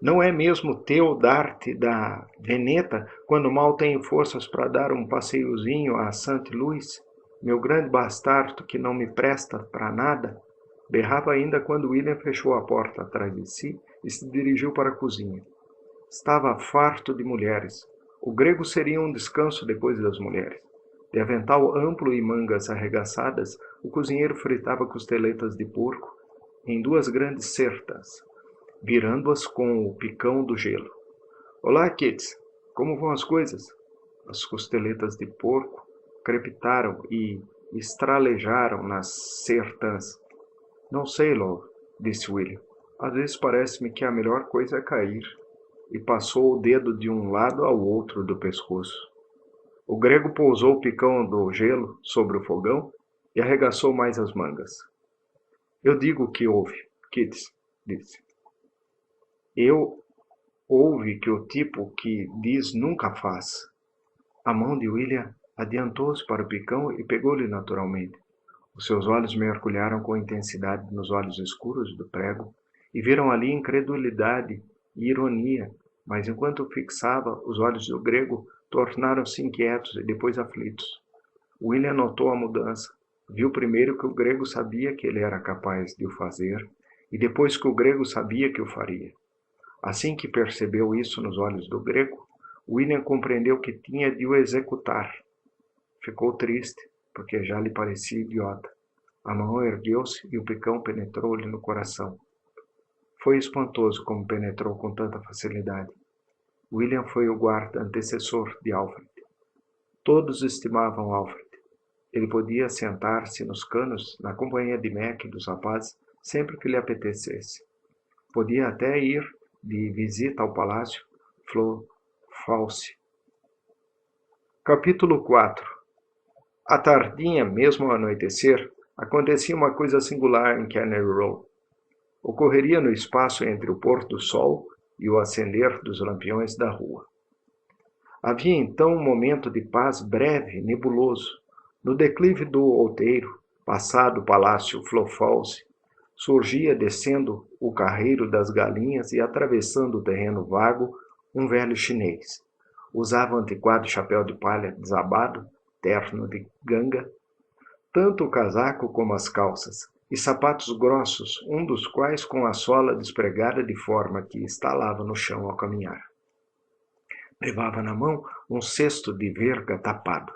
S1: não é mesmo teu dar-te da veneta quando mal tenho forças para dar um passeiozinho a St. Louis? Meu grande bastardo que não me presta para nada? Berrava ainda quando William fechou a porta atrás de si e se dirigiu para a cozinha. Estava farto de mulheres. O grego seria um descanso depois das mulheres. De avental amplo e mangas arregaçadas, o cozinheiro fritava costeletas de porco em 2 grandes certas, virando-as com o picão do gelo. Olá, Kitts, como vão as coisas? As costeletas de porco crepitaram e estralejaram nas certas. Não sei, Lowell, disse William. Às vezes parece-me que a melhor coisa é cair. E passou o dedo de um lado ao outro do pescoço. O grego pousou o picão do gelo sobre o fogão e arregaçou mais as mangas. Eu digo o que houve, Kitts, disse. Eu ouvi que o tipo que diz nunca faz. A mão de William adiantou-se para o picão e pegou-lhe naturalmente. Os seus olhos mergulharam com intensidade nos olhos escuros do prego e viram ali incredulidade e ironia, mas enquanto fixava, os olhos do grego tornaram-se inquietos e depois aflitos. William notou a mudança. Viu primeiro que o grego sabia que ele era capaz de o fazer e depois que o grego sabia que o faria. Assim que percebeu isso nos olhos do grego, William compreendeu que tinha de o executar. Ficou triste, porque já lhe parecia idiota. A mão ergueu-se e o picão penetrou-lhe no coração. Foi espantoso como penetrou com tanta facilidade. William foi o guarda antecessor de Alfred. Todos estimavam Alfred. Ele podia sentar-se nos canos na companhia de Mac e dos rapazes sempre que lhe apetecesse. Podia até ir de visita ao palácio Fawcett. Capítulo 4. À tardinha, mesmo ao anoitecer, acontecia uma coisa singular em Cannery Row. Ocorreria no espaço entre o pôr do sol e o acender dos lampiões da rua. Havia então um momento de paz breve, nebuloso. No declive do outeiro, passado o palácio Fawcett, surgia descendo o carreiro das galinhas e atravessando o terreno vago um velho chinês. Usava um antiquado chapéu de palha desabado, terno de ganga, tanto o casaco como as calças, e sapatos grossos, um dos quais com a sola despregada de forma que estalava no chão ao caminhar. Levava na mão um cesto de verga tapado.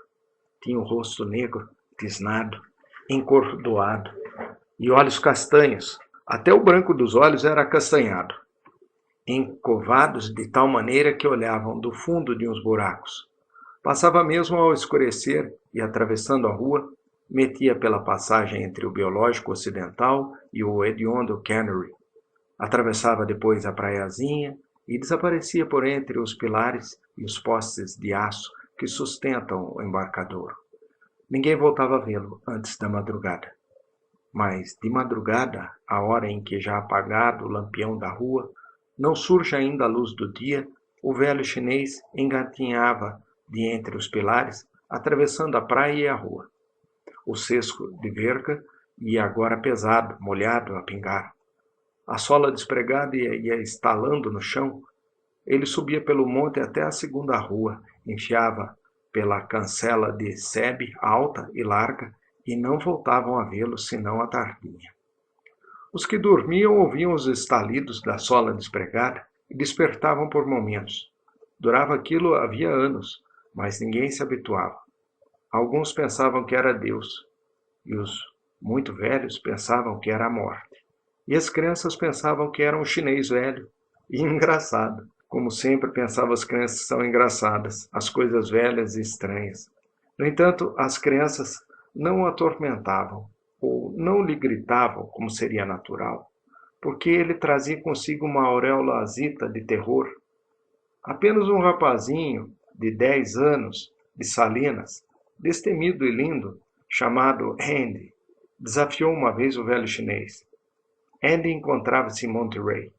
S1: Tinha o rosto negro, tisnado, encordoado, e olhos castanhos. Até o branco dos olhos era acastanhado, encovados de tal maneira que olhavam do fundo de uns buracos. Passava mesmo ao escurecer e, atravessando a rua, metia pela passagem entre o Biológico Ocidental e o hediondo Cannery. Atravessava depois a praiazinha e desaparecia por entre os pilares e os postes de aço que sustentam o embarcadouro. Ninguém voltava a vê-lo antes da madrugada. Mas, de madrugada, a hora em que já apagado o lampião da rua, não surge ainda a luz do dia, o velho chinês engatinhava de entre os pilares, atravessando a praia e a rua. O cesto de verga ia agora pesado, molhado a pingar. A sola despregada ia estalando no chão. Ele subia pelo monte até a segunda rua, enfiava pela cancela de sebe alta e larga, e não voltavam a vê-lo senão à tardinha. Os que dormiam ouviam os estalidos da sola despregada e despertavam por momentos. Durava aquilo havia anos, mas ninguém se habituava. Alguns pensavam que era Deus, e os muito velhos pensavam que era a morte. E as crianças pensavam que era um chinês velho e engraçado. Como sempre, pensavam as crianças que são engraçadas, as coisas velhas e estranhas. No entanto, as crianças não o atormentavam, ou não lhe gritavam, como seria natural, porque ele trazia consigo uma auréola azita de terror. Apenas um rapazinho de 10 anos, de Salinas, destemido e lindo, chamado Andy, desafiou uma vez o velho chinês. Andy encontrava-se em Monterey.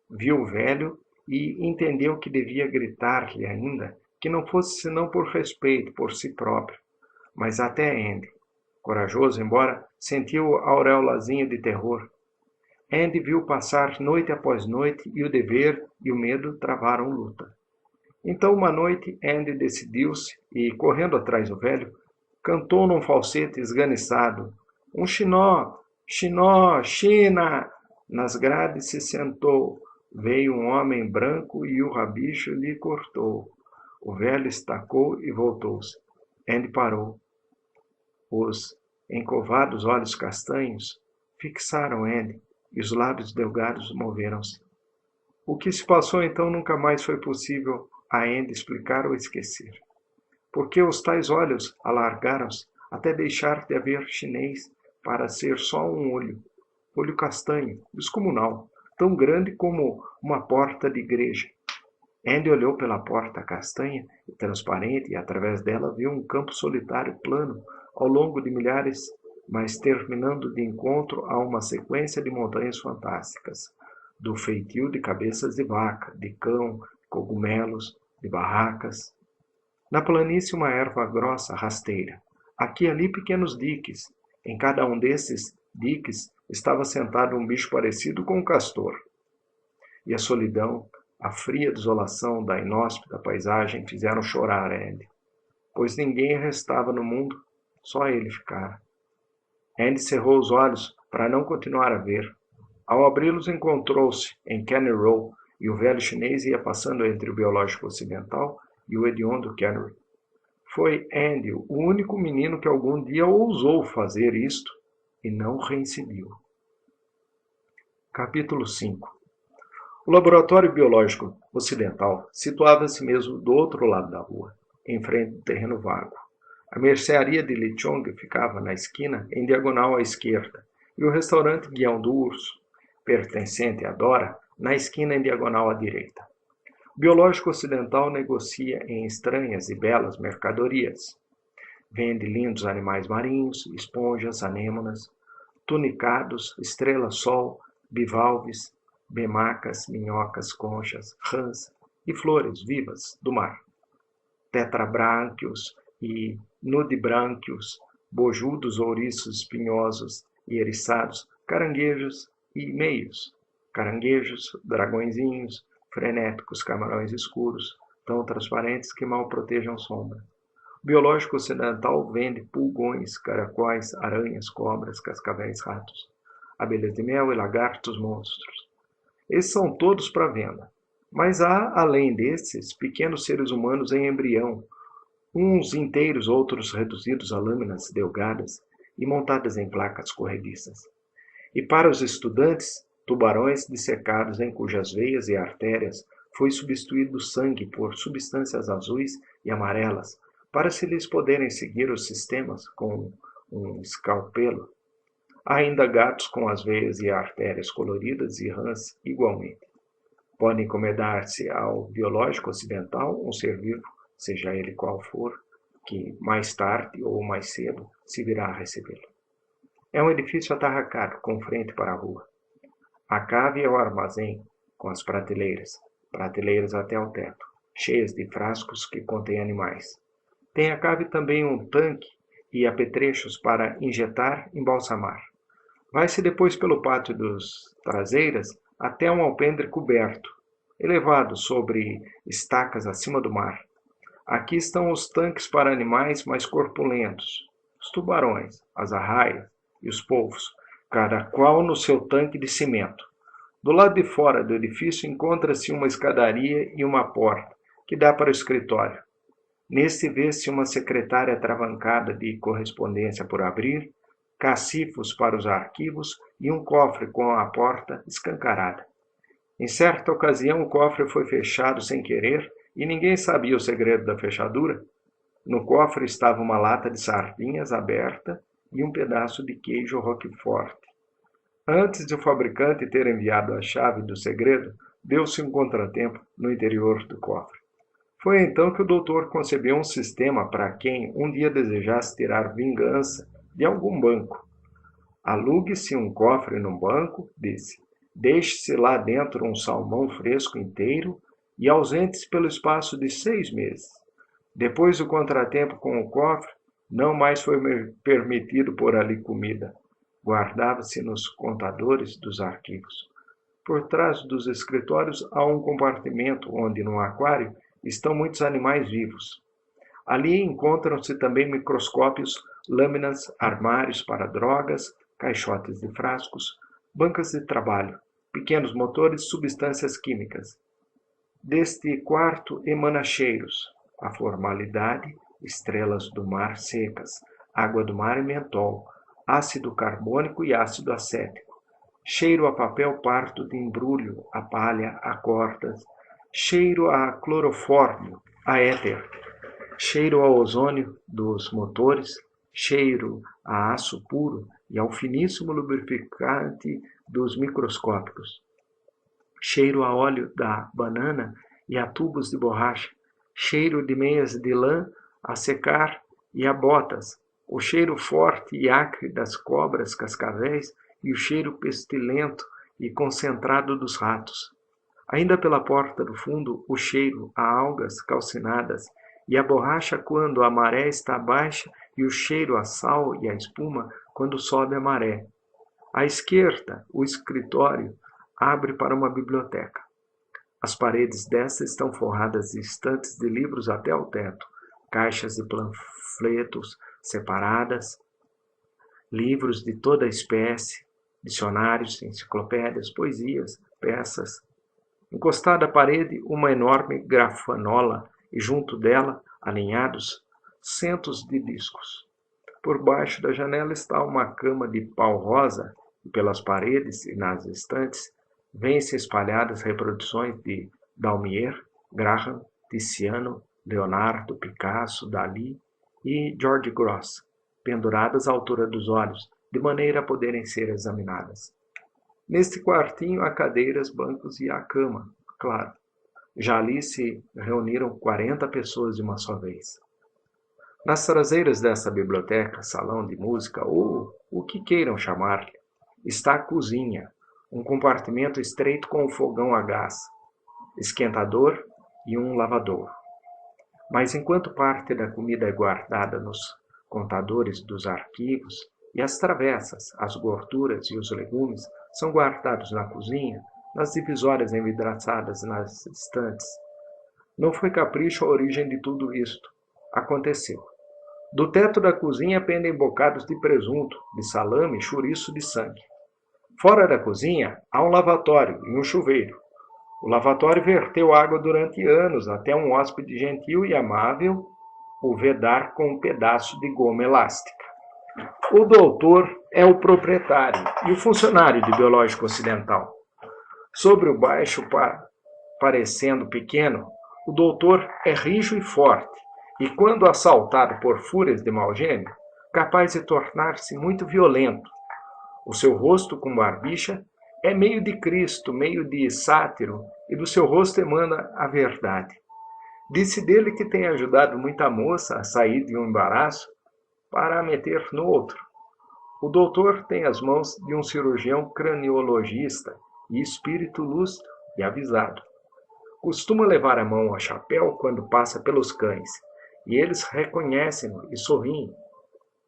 S1: Viu o velho e entendeu que devia gritar-lhe ainda, que não fosse senão por respeito por si próprio. Mas até Andy, corajoso, embora sentiu a auréolazinha de terror. Andy viu passar noite após noite e o dever e o medo travaram luta. Então, uma noite, Andy decidiu-se e, correndo atrás do velho, cantou num falsete esganiçado: um xinó, xinó, China! Nas grades se sentou. Veio um homem branco e o rabicho lhe cortou. O velho estacou e voltou-se. Andy parou. Os encovados olhos castanhos fixaram Andy e os lábios delgados moveram-se. O que se passou então nunca mais foi possível a Andy explicar ou esquecer. Porque os tais olhos alargaram-se até deixar de haver chinês para ser só um olho castanho, descomunal, tão grande como uma porta de igreja. Andy olhou pela porta castanha e transparente e através dela viu um campo solitário plano ao longo de milhares, mas terminando de encontro a uma sequência de montanhas fantásticas, do feitio de cabeças de vaca, de cão, cogumelos, de barracas. Na planície uma erva grossa, rasteira. Aqui e ali pequenos diques. Em cada um desses diques estava sentado um bicho parecido com um castor. E a solidão, a fria desolação da inóspita paisagem fizeram chorar Andy, pois ninguém restava no mundo, só ele ficara. Andy cerrou os olhos para não continuar a ver. Ao abri-los encontrou-se em Caney Row e o velho chinês ia passando entre o biológico ocidental e o hediondo Caney. Foi Andy o único menino que algum dia ousou fazer isto e não reincidiu. Capítulo 5. O laboratório biológico ocidental situava-se mesmo do outro lado da rua, em frente do terreno vago. A mercearia de Lichong ficava na esquina, em diagonal à esquerda, e o restaurante Guião do Urso, pertencente a Dora, na esquina em diagonal à direita. O biológico ocidental negocia em estranhas e belas mercadorias. Vende lindos animais marinhos, esponjas, anêmonas, tunicados, estrela-sol, bivalves, bemacas, minhocas, conchas, rãs e flores vivas do mar. Tetrabrânquios e nudibrânquios, bojudos ouriços espinhosos e eriçados, caranguejos e meios, caranguejos, dragõezinhos, frenéticos camarões escuros, tão transparentes que mal protejam sombra. O biológico ocidental vende pulgões, caracóis, aranhas, cobras, cascavéis, ratos, abelhas de mel e lagartos monstros. Esses são todos para venda. Mas há, além desses, pequenos seres humanos em embrião, uns inteiros, outros reduzidos a lâminas delgadas e montadas em placas corrediças. E para os estudantes, tubarões dissecados em cujas veias e artérias foi substituído o sangue por substâncias azuis e amarelas, para se lhes poderem seguir os sistemas com um escalpelo. Há ainda gatos com as veias e artérias coloridas e rãs igualmente. Podem encomendar-se ao biológico ocidental um ser vivo, seja ele qual for, que mais tarde ou mais cedo se virá a recebê-lo. É um edifício atarracado, com frente para a rua. A cave é o armazém, com as prateleiras até ao teto, cheias de frascos que contêm animais. Tem a cave também um tanque e apetrechos para injetar e embalsamar. Vai-se depois pelo pátio dos traseiras até um alpendre coberto, elevado sobre estacas acima do mar. Aqui estão os tanques para animais mais corpulentos, os tubarões, as arraias e os polvos, cada qual no seu tanque de cimento. Do lado de fora do edifício encontra-se uma escadaria e uma porta, que dá para o escritório. Neste vê-se uma secretária atravancada de correspondência por abrir, cacifos para os arquivos e um cofre com a porta escancarada. Em certa ocasião o cofre foi fechado sem querer e ninguém sabia o segredo da fechadura. No cofre estava uma lata de sardinhas aberta e um pedaço de queijo roquefort. Antes de o fabricante ter enviado a chave do segredo, deu-se um contratempo no interior do cofre. Foi então que o doutor concebeu um sistema para quem um dia desejasse tirar vingança de algum banco. Alugue-se um cofre num banco, disse. Deixe-se lá dentro um salmão fresco inteiro e ausente-se pelo espaço de 6 meses. Depois do contratempo com o cofre, não mais foi permitido pôr ali comida. Guardava-se nos contadores dos arquivos. Por trás dos escritórios há um compartimento onde, num aquário, estão muitos animais vivos. Ali encontram-se também microscópios, lâminas, armários para drogas, caixotes de frascos, bancas de trabalho, pequenos motores, substâncias químicas. Deste quarto emana cheiros, a formalidade, estrelas do mar secas, água do mar e mentol, ácido carbônico e ácido acético. Cheiro a papel pardo de embrulho, a palha, a cordas. Cheiro a clorofórmio, a éter. Cheiro ao ozônio dos motores. Cheiro a aço puro e ao finíssimo lubrificante dos microscópicos. Cheiro a óleo da banana e a tubos de borracha. Cheiro de meias de lã a secar e a botas. O cheiro forte e acre das cobras cascavéis e o cheiro pestilento e concentrado dos ratos. Ainda pela porta do fundo, o cheiro a algas calcinadas e a borracha quando a maré está baixa e o cheiro a sal e a espuma quando sobe a maré. À esquerda, o escritório abre para uma biblioteca. As paredes desta estão forradas de estantes de livros até ao teto, caixas de panfletos separadas, livros de toda espécie, dicionários, enciclopédias, poesias, peças. Encostada à parede, uma enorme grafanola e junto dela, alinhados, centos de discos. Por baixo da janela está uma cama de pau rosa e pelas paredes e nas estantes vêm-se espalhadas reproduções de Daumier, Graham, Tiziano, Leonardo, Picasso, Dalí e George Grosz, penduradas à altura dos olhos, de maneira a poderem ser examinadas. Neste quartinho há cadeiras, bancos e a cama, claro. Já ali se reuniram 40 pessoas de uma só vez. Nas traseiras dessa biblioteca, salão de música ou o que queiram chamar-lhe, está a cozinha, um compartimento estreito com um fogão a gás, esquentador e um lavador. Mas enquanto parte da comida é guardada nos contadores dos arquivos e as travessas, as gorduras e os legumes são guardados na cozinha, nas divisórias envidraçadas nas estantes. Não foi capricho a origem de tudo isto. Aconteceu. Do teto da cozinha pendem bocados de presunto, de salame e chouriço de sangue. Fora da cozinha há um lavatório e um chuveiro. O lavatório verteu água durante anos até um hóspede gentil e amável o vedar com um pedaço de goma elástica. O doutor é o proprietário e o funcionário de Biológico Ocidental. Sobre o baixo, parecendo pequeno, o doutor é rijo e forte, e quando assaltado por fúrias de mau gênio, capaz de tornar-se muito violento. O seu rosto com barbicha é meio de Cristo, meio de sátiro, e do seu rosto emana a verdade. Disse dele que tem ajudado muita moça a sair de um embaraço para a meter no outro. O doutor tem as mãos de um cirurgião craniologista e espírito lúcido e avisado. Costuma levar a mão ao chapéu quando passa pelos cães, e eles reconhecem-no e sorriem.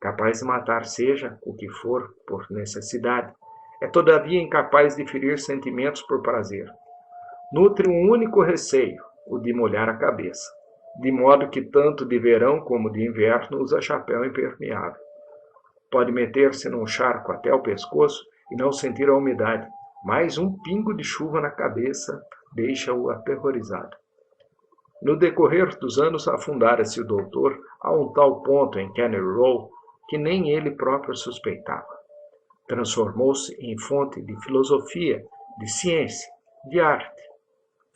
S1: Capaz de matar seja o que for por necessidade, é todavia incapaz de ferir sentimentos por prazer. Nutre um único receio, o de molhar a cabeça, de modo que tanto de verão como de inverno usa chapéu impermeável. Pode meter-se num charco até o pescoço e não sentir a umidade, mas um pingo de chuva na cabeça deixa-o aterrorizado. No decorrer dos anos afundara-se o doutor a um tal ponto em Cannery Row que nem ele próprio suspeitava. Transformou-se em fonte de filosofia, de ciência, de arte.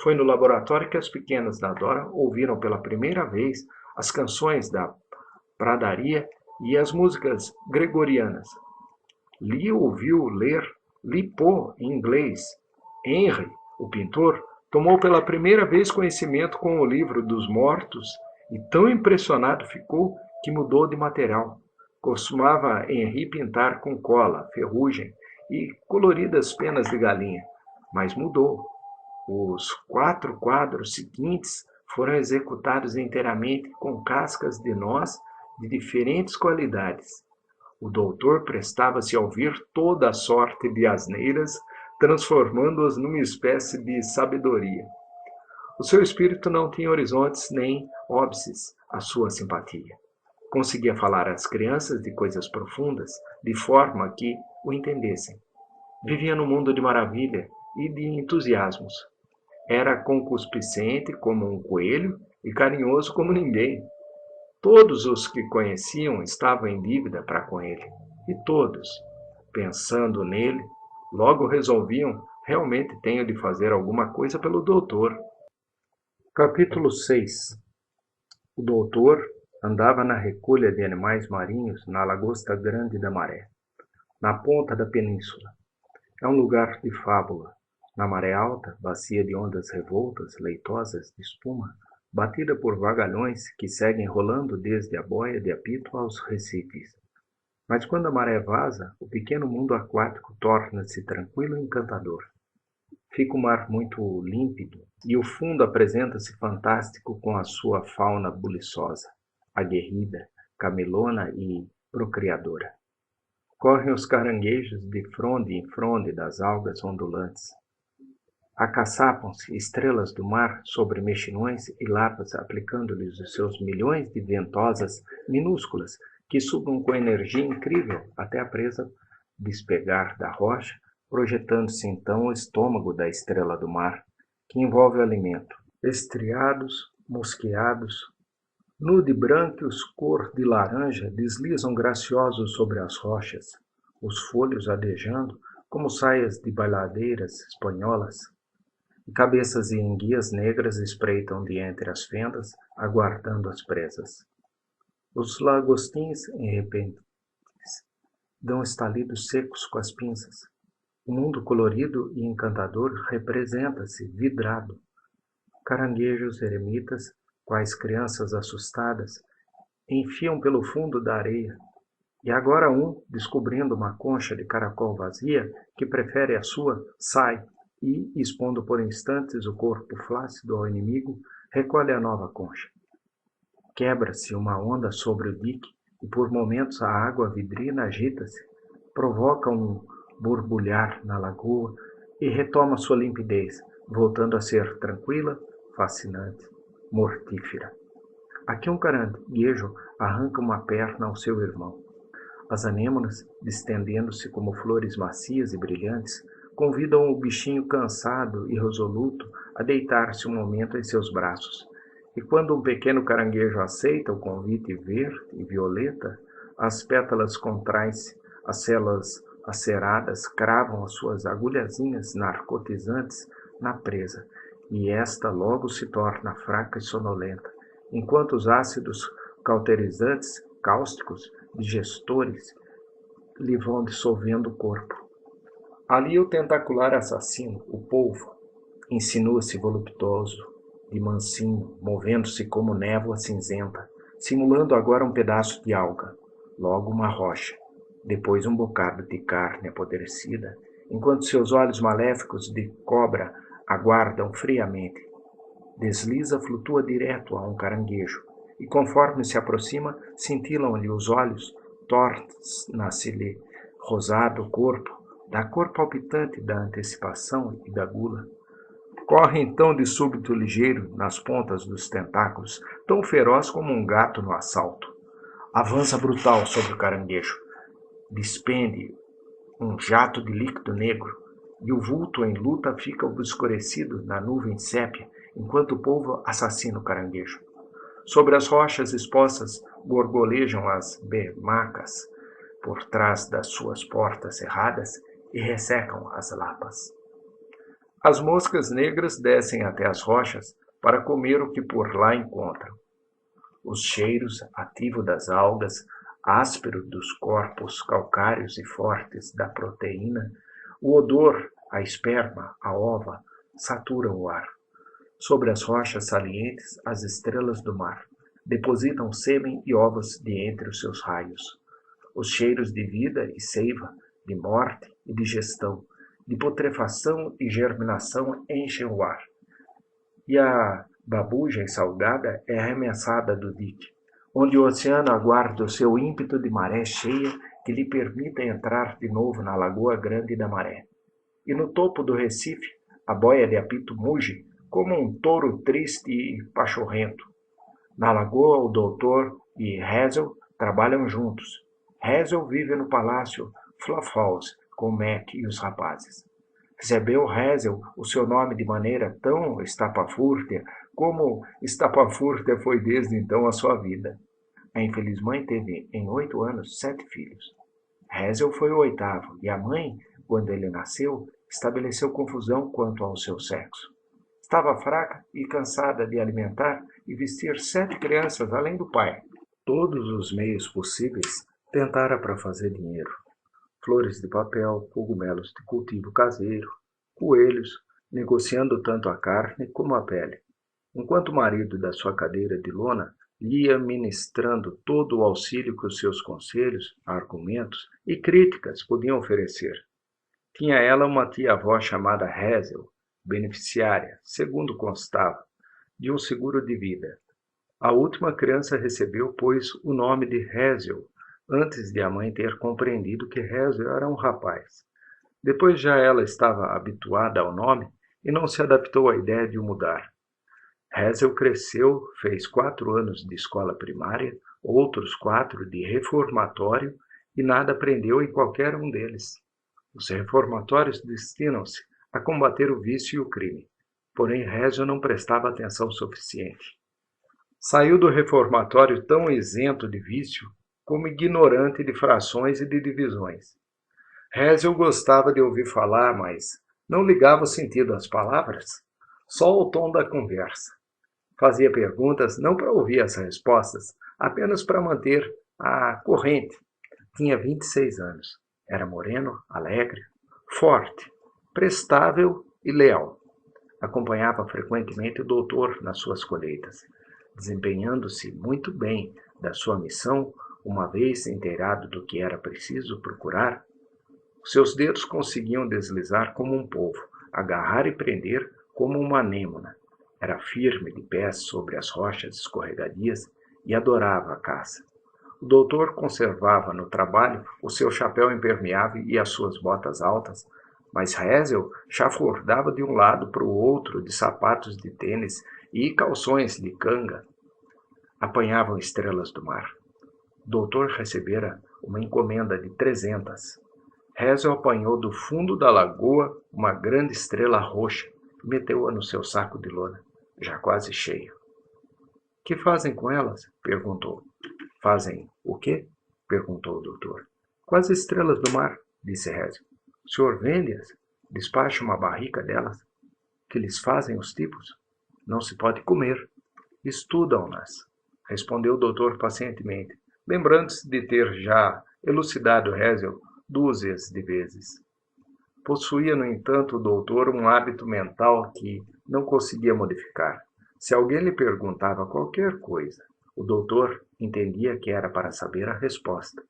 S1: Foi no laboratório que as pequenas da Dora ouviram pela primeira vez as canções da pradaria e as músicas gregorianas. Lee ouviu ler Lippo em inglês. Henry, o pintor, tomou pela primeira vez conhecimento com o livro dos mortos e tão impressionado ficou que mudou de material. Costumava Henri pintar com cola, ferrugem e coloridas penas de galinha, mas mudou. Os 4 quadros seguintes foram executados inteiramente com cascas de noz de diferentes qualidades. O doutor prestava-se a ouvir toda a sorte de asneiras, transformando-as numa espécie de sabedoria. O seu espírito não tinha horizontes nem óbices à sua simpatia. Conseguia falar às crianças de coisas profundas, de forma que o entendessem. Vivia num mundo de maravilha e de entusiasmos. Era concupiscente como um coelho e carinhoso como ninguém. Todos os que conheciam estavam em dívida para com ele, e todos, pensando nele, logo resolviam: realmente tenho de fazer alguma coisa pelo doutor. Capítulo 6. O doutor andava na recolha de animais marinhos na Lagosta Grande da Maré, na ponta da península. É um lugar de fábula. Na maré alta, bacia de ondas revoltas, leitosas de espuma, batida por vagalhões que seguem rolando desde a boia de apito aos recifes. Mas quando a maré vaza, o pequeno mundo aquático torna-se tranquilo e encantador. Fica o mar muito límpido e o fundo apresenta-se fantástico com a sua fauna buliçosa, aguerrida, camelona e procriadora. Correm os caranguejos de fronde em fronde das algas ondulantes. Acaçapam-se estrelas do mar sobre mexilhões e lapas, aplicando-lhes os seus milhões de ventosas minúsculas que sugam com energia incrível até a presa despegar da rocha, projetando-se então o estômago da estrela do mar, que envolve o alimento. Estriados, mosqueados, nude-brânquios cor de laranja deslizam graciosos sobre as rochas, os folhos adejando como saias de bailadeiras espanholas. E cabeças e enguias negras espreitam de entre as fendas, aguardando as presas. Os lagostins, em repente, dão estalidos secos com as pinças. O mundo colorido e encantador representa-se vidrado. Caranguejos eremitas, quais crianças assustadas, enfiam pelo fundo da areia. E agora descobrindo uma concha de caracol vazia, que prefere a sua, sai e, expondo por instantes o corpo flácido ao inimigo, recolhe a nova concha. Quebra-se uma onda sobre o dique e por momentos a água vidrina agita-se, provoca um borbulhar na lagoa e retoma sua limpidez, voltando a ser tranquila, fascinante, mortífera. Aqui um caranguejo arranca uma perna ao seu irmão. As anêmonas, distendendo-se como flores macias e brilhantes, convidam o bichinho cansado e resoluto a deitar-se um momento em seus braços. E quando um pequeno caranguejo aceita o convite verde e violeta, as pétalas contraem-se, as células aceradas cravam as suas agulhazinhas narcotizantes na presa, e esta logo se torna fraca e sonolenta, enquanto os ácidos cauterizantes, cáusticos, digestores, lhe vão dissolvendo o corpo. Ali o tentacular assassino, o polvo, insinua-se voluptuoso, de mansinho, movendo-se como névoa cinzenta, simulando agora um pedaço de alga, logo uma rocha, depois um bocado de carne apodrecida, enquanto seus olhos maléficos de cobra aguardam friamente. Desliza, flutua direto a um caranguejo, e conforme se aproxima, cintilam-lhe os olhos, torna-se-lhe rosado o corpo, da cor palpitante da antecipação e da gula. Corre então de súbito ligeiro nas pontas dos tentáculos, tão feroz como um gato no assalto. Avança brutal sobre o caranguejo, despende um jato de líquido negro, e o vulto em luta fica obscurecido na nuvem sépia, enquanto o polvo assassina o caranguejo. Sobre as rochas expostas gorgolejam as bermacas, por trás das suas portas cerradas, e ressecam as lapas. As moscas negras descem até as rochas para comer o que por lá encontram. Os cheiros ativos das algas, áspero dos corpos calcários e fortes da proteína, o odor, a esperma, a ova, saturam o ar. Sobre as rochas salientes, as estrelas do mar depositam sêmen e ovos de entre os seus raios. Os cheiros de vida e seiva, de morte e digestão, de putrefação e germinação enchem o ar. E a babugem salgada é arremessada do dique, onde o oceano aguarda o seu ímpeto de maré cheia que lhe permita entrar de novo na lagoa grande da maré. E no topo do Recife, a boia de apito muge como um touro triste e pachorrento. Na lagoa, o doutor e Hazel trabalham juntos. Hazel vive no palácio Fluff House com Mac e os rapazes. Recebeu Hazel o seu nome de maneira tão estapafúrdia como estapafúrdia foi desde então a sua vida. A infeliz mãe teve, em 8 anos, 7 filhos. Hazel foi o 8º, e a mãe, quando ele nasceu, estabeleceu confusão quanto ao seu sexo. Estava fraca e cansada de alimentar e vestir 7 crianças além do pai. Todos os meios possíveis tentara para fazer dinheiro. Flores de papel, cogumelos de cultivo caseiro, coelhos, negociando tanto a carne como a pele, enquanto o marido da sua cadeira de lona lhe ia ministrando todo o auxílio que os seus conselhos, argumentos e críticas podiam oferecer. Tinha ela uma tia-avó chamada Hazel, beneficiária, segundo constava, de um seguro de vida. A última criança recebeu, pois, o nome de Hazel, antes de a mãe ter compreendido que Hazel era um rapaz. Depois já ela estava habituada ao nome e não se adaptou à ideia de o mudar. Hazel cresceu, fez 4 anos de escola primária, outros 4 de reformatório e nada aprendeu em qualquer um deles. Os reformatórios destinam-se a combater o vício e o crime, porém Hazel não prestava atenção suficiente. Saiu do reformatório tão isento de vício como ignorante de frações e de divisões. Hazel gostava de ouvir falar, mas não ligava o sentido às palavras, só o tom da conversa. Fazia perguntas não para ouvir as respostas, apenas para manter a corrente. Tinha 26 anos. Era moreno, alegre, forte, prestável e leal. Acompanhava frequentemente o doutor nas suas colheitas, desempenhando-se muito bem da sua missão, uma vez inteirado do que era preciso procurar. Seus dedos conseguiam deslizar como um polvo, agarrar e prender como uma anêmona. Era firme de pés sobre as rochas escorregadias e adorava a caça. O doutor conservava no trabalho o seu chapéu impermeável e as suas botas altas, mas Hazel chafurdava de um lado para o outro de sapatos de tênis e calções de canga. Apanhavam estrelas do mar. O doutor recebera uma encomenda de 300. Hazel apanhou do fundo da lagoa uma grande estrela roxa e meteu-a no seu saco de lona, já quase cheio. — Que fazem com elas? Perguntou. — Fazem o quê? Perguntou o doutor. — Com as estrelas do mar, disse Hazel. — O senhor vende-as? Despacha uma barrica delas? Que lhes fazem os tipos? Não se pode comer. Estudam-nas, respondeu o doutor pacientemente, lembrando-se de ter já elucidado Hazel dúzias de vezes. Possuía, no entanto, o doutor um hábito mental que não conseguia modificar. Se alguém lhe perguntava qualquer coisa, o doutor entendia que era para saber a resposta.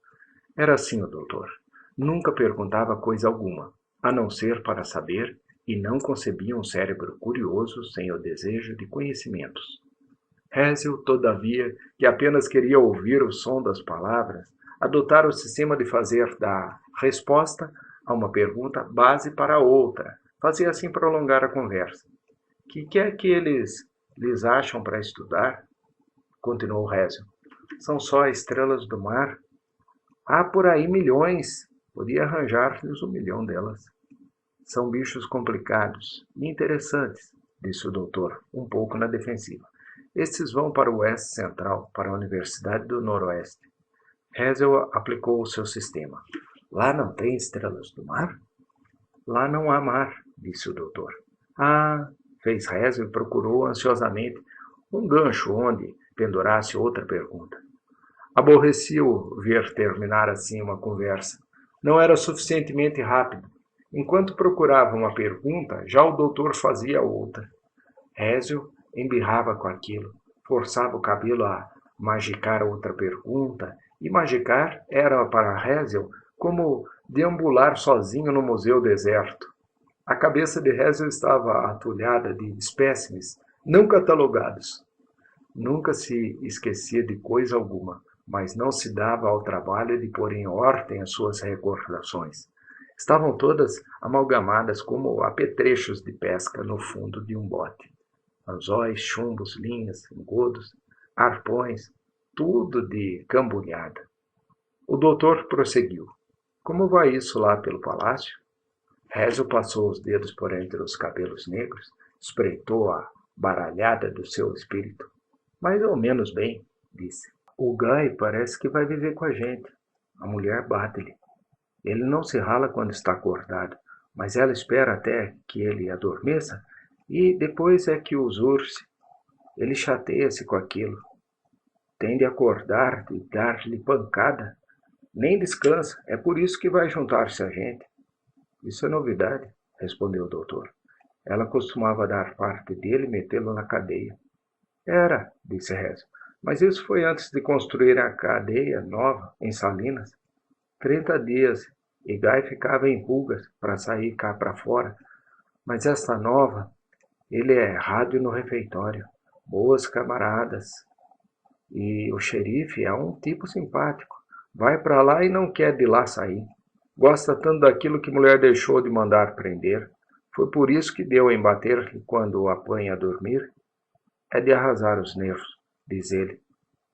S1: Era assim o doutor. Nunca perguntava coisa alguma, a não ser para saber, e não concebia um cérebro curioso sem o desejo de conhecimentos. Hazel, todavia, que apenas queria ouvir o som das palavras, adotara o sistema de fazer da resposta a uma pergunta base para outra. Fazia assim prolongar a conversa. — Que é que eles lhes acham para estudar? Continuou Hazel. — São só estrelas do mar. Há por aí milhões. Podia arranjar-lhes 1 milhão delas. São bichos complicados e interessantes, disse o doutor, um pouco na defensiva. Estes vão para o Oeste Central, para a Universidade do Noroeste. Hazel aplicou o seu sistema. Lá não tem estrelas do mar? Lá não há mar, disse o doutor. Ah, fez Hazel e procurou ansiosamente um gancho onde pendurasse outra pergunta. Aborrecia-o ver terminar assim uma conversa. Não era suficientemente rápido. Enquanto procurava uma pergunta, já o doutor fazia outra. Hazel embirrava com aquilo, forçava o cabelo a magicar outra pergunta E magicar era para Hazel como deambular sozinho no museu deserto. A cabeça de Hazel estava atulhada de espécimes não catalogados. Nunca se esquecia de coisa alguma, mas não se dava ao trabalho de pôr em ordem as suas recordações. Estavam todas amalgamadas como apetrechos de pesca no fundo de um bote. Anzóis, chumbos, linhas, engodos, arpões, tudo de cambulhada. O doutor prosseguiu. Como vai isso lá pelo palácio? Hazel passou os dedos por entre os cabelos negros, espreitou a baralhada do seu espírito. Mais ou menos bem, disse. O Guy parece que vai viver com a gente. A mulher bate-lhe. Ele não se rala quando está acordado, mas ela espera até que ele adormeça e depois é que os urse. Ele chateia-se com aquilo. Tem de acordar e dar-lhe pancada. Nem descansa, é por isso que vai juntar-se a gente. Isso é novidade, respondeu o doutor. Ela costumava dar parte dele e metê-lo na cadeia. Era, disse Hazel, mas isso foi antes de construir a cadeia nova em Salinas. 30 dias, e Guy ficava em pulgas para sair cá para fora. Mas esta nova, ele é rádio no refeitório, boas camaradas. E o xerife é um tipo simpático. Vai para lá e não quer de lá sair. Gosta tanto daquilo que mulher deixou de mandar prender. Foi por isso que deu em bater-lhe quando o apanha a dormir. É de arrasar os nervos, diz ele.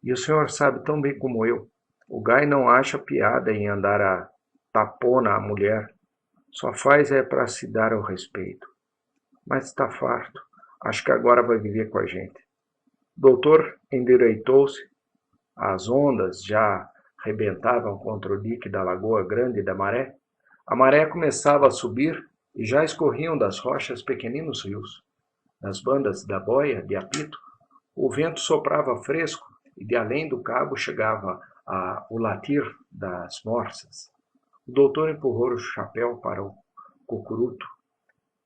S1: E o senhor sabe tão bem como eu. O Guy não acha piada em andar a tapona a mulher. Só faz é para se dar ao respeito. Mas está farto. Acho que agora vai viver com a gente. O doutor endireitou-se. As ondas já rebentavam contra o dique da Lagoa Grande da Maré. A maré começava a subir e já escorriam das rochas pequeninos rios. Nas bandas da boia de apito, o vento soprava fresco e de além do cabo chegava o latir das morsas. O doutor empurrou o chapéu para o cocuruto.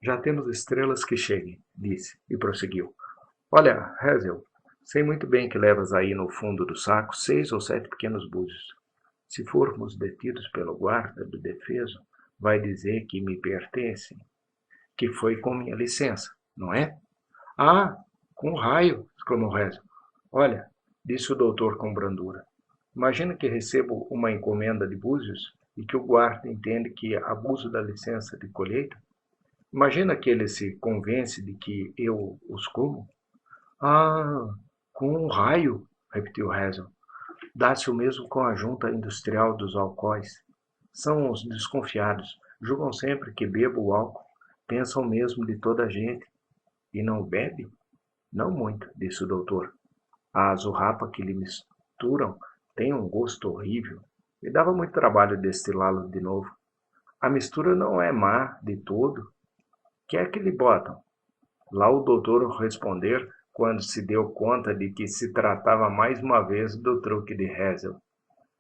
S1: Já temos estrelas que cheguem, disse, e prosseguiu. Olha, Hazel, sei muito bem que levas aí no fundo do saco 6 ou 7 pequenos búzios. Se formos detidos pelo guarda do defeso, vai dizer que me pertencem, que foi com minha licença, não é? Ah, com raio, exclamou Hazel. Olha, disse o doutor com brandura, imagina que recebo uma encomenda de búzios e que o guarda entende que abuso da licença de colheita. Imagina que ele se convence de que eu os como. Ah, com um raio, repetiu Hazel. Dá-se o mesmo com a junta industrial dos alcoóis. São os desconfiados, julgam sempre que bebo o álcool, pensam mesmo de toda a gente. E não bebe? Não muito, disse o doutor. A azurrapa que lhe misturam tem um gosto horrível. Me dava muito trabalho destilá-lo de novo. A mistura não é má de todo. Que é que lhe botam? Lá o doutor responder quando se deu conta de que se tratava mais uma vez do truque de Hazel.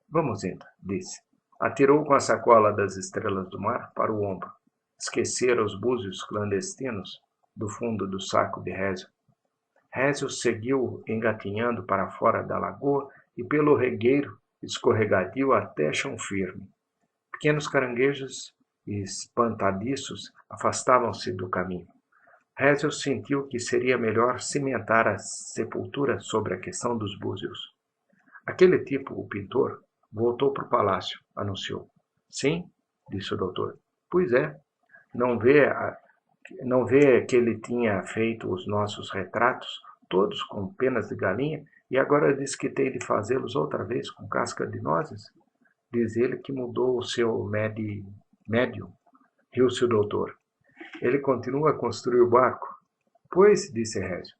S1: Vamos então, disse. Atirou com a sacola das estrelas do mar para o ombro. Esquecera os búzios clandestinos do fundo do saco de Hazel. Hazel seguiu engatinhando para fora da lagoa e pelo regueiro escorregadio até chão firme. Pequenos caranguejos espantadiços afastavam-se do caminho. Hazel sentiu que seria melhor cimentar a sepultura sobre a questão dos búzios. Aquele tipo, o pintor, voltou para o palácio, anunciou. Sim, disse o doutor. Pois é, não vê que ele tinha feito os nossos retratos, todos com penas de galinha, e agora diz que tem de fazê-los outra vez com casca de nozes? Diz ele que mudou o seu médium. Riu-se o doutor. Ele continua a construir o barco? Pois, disse Hazel,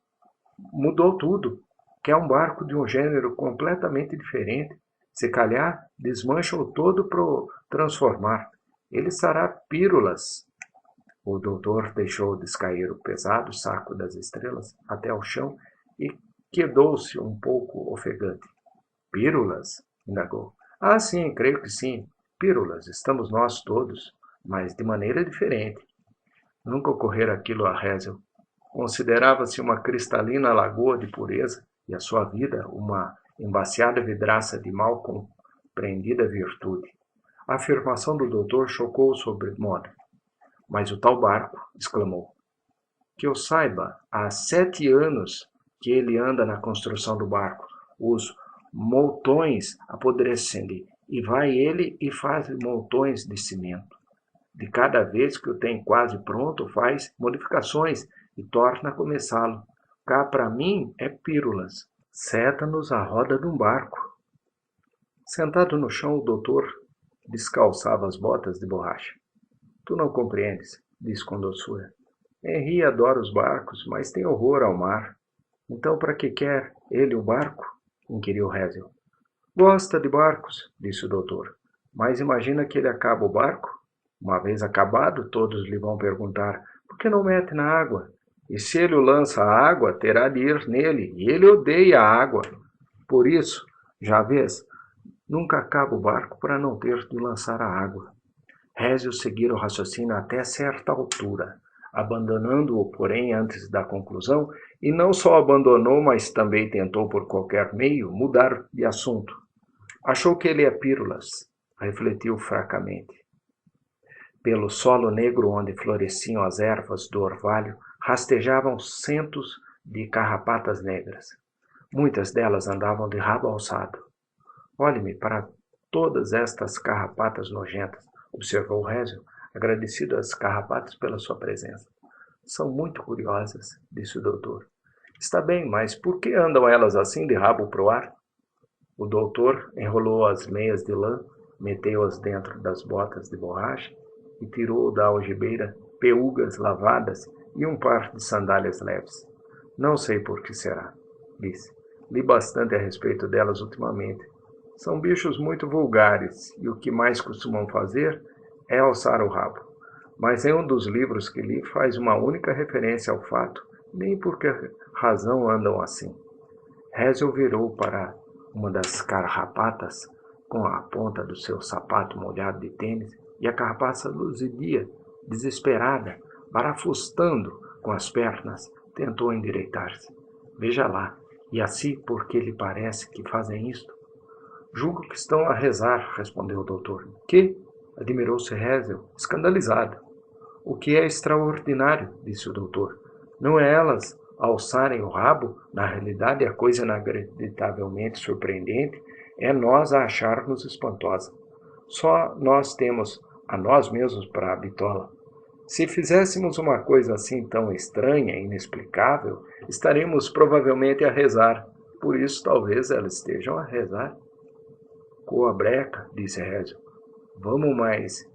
S1: mudou tudo. Quer um barco de um gênero completamente diferente. Se calhar, desmancha-o todo para o transformar. Ele será pílulas. O doutor deixou descair o pesado saco das estrelas até ao chão e quedou-se um pouco ofegante. Pílulas? Indagou. Ah, sim, creio que sim. Pílulas, estamos nós todos, mas de maneira diferente. Nunca ocorrera aquilo a Hazel. Considerava-se uma cristalina lagoa de pureza e a sua vida uma embaciada vidraça de mal prendida virtude. A afirmação do doutor chocou-o sobremodo. Mas o tal barco, exclamou. Que eu saiba, há 7 anos que ele anda na construção do barco. Os moutões apodrecem-lhe, e vai ele e faz moutões de cimento. De cada vez que o tem quase pronto, faz modificações e torna a começá-lo. Cá para mim é pílulas. Seta-nos a roda de um barco. Sentado no chão, o doutor descalçava as botas de borracha. Tu não compreendes, disse com doçura. Henri adora os barcos, mas tem horror ao mar. Então, para que quer ele o barco? Inquiriu Hazel. Gosta de barcos, disse o doutor. Mas imagina que ele acaba o barco? Uma vez acabado, todos lhe vão perguntar, por que não mete na água? E se ele o lança à água, terá de ir nele, e ele odeia a água. Por isso, já vês, nunca acaba o barco para não ter de lançar a água. Hazel seguira o raciocínio até certa altura, abandonando-o, porém, antes da conclusão, e não só abandonou, mas também tentou, por qualquer meio, mudar de assunto. Achou que ele é pílulas, refletiu fracamente. Pelo solo negro onde floresciam as ervas do orvalho, rastejavam centos de carrapatas negras. Muitas delas andavam de rabo alçado. Olhe-me para todas estas carrapatas nojentas, observou Hazel, agradecido às carrapatas pela sua presença. São muito curiosas, disse o doutor. Está bem, mas por que andam elas assim de rabo pro ar? O doutor enrolou as meias de lã, meteu-as dentro das botas de borracha e tirou da algibeira peúgas lavadas e um par de sandálias leves. Não sei por que será, disse. Li bastante a respeito delas ultimamente. São bichos muito vulgares e o que mais costumam fazer é alçar o rabo. Mas em um dos livros que li faz uma única referência ao fato, nem por que razão andam assim. Hazel virou para uma das carrapatas com a ponta do seu sapato molhado de tênis e a carrapaça luzidia, desesperada, barafustando com as pernas, tentou endireitar-se. Veja lá, e assim por que lhe parece que fazem isto? Julgo que estão a rezar, respondeu o doutor. Que? Admirou-se Hazel, escandalizada. O que é extraordinário, disse o doutor. Não é elas alçarem o rabo? Na realidade, a coisa inacreditavelmente surpreendente é nós a acharmos espantosa. Só nós temos a nós mesmos para a bitola. Se fizéssemos uma coisa assim tão estranha e inexplicável, estaremos provavelmente a rezar. Por isso, talvez elas estejam a rezar. Coa breca, disse Hazel. Vamos mais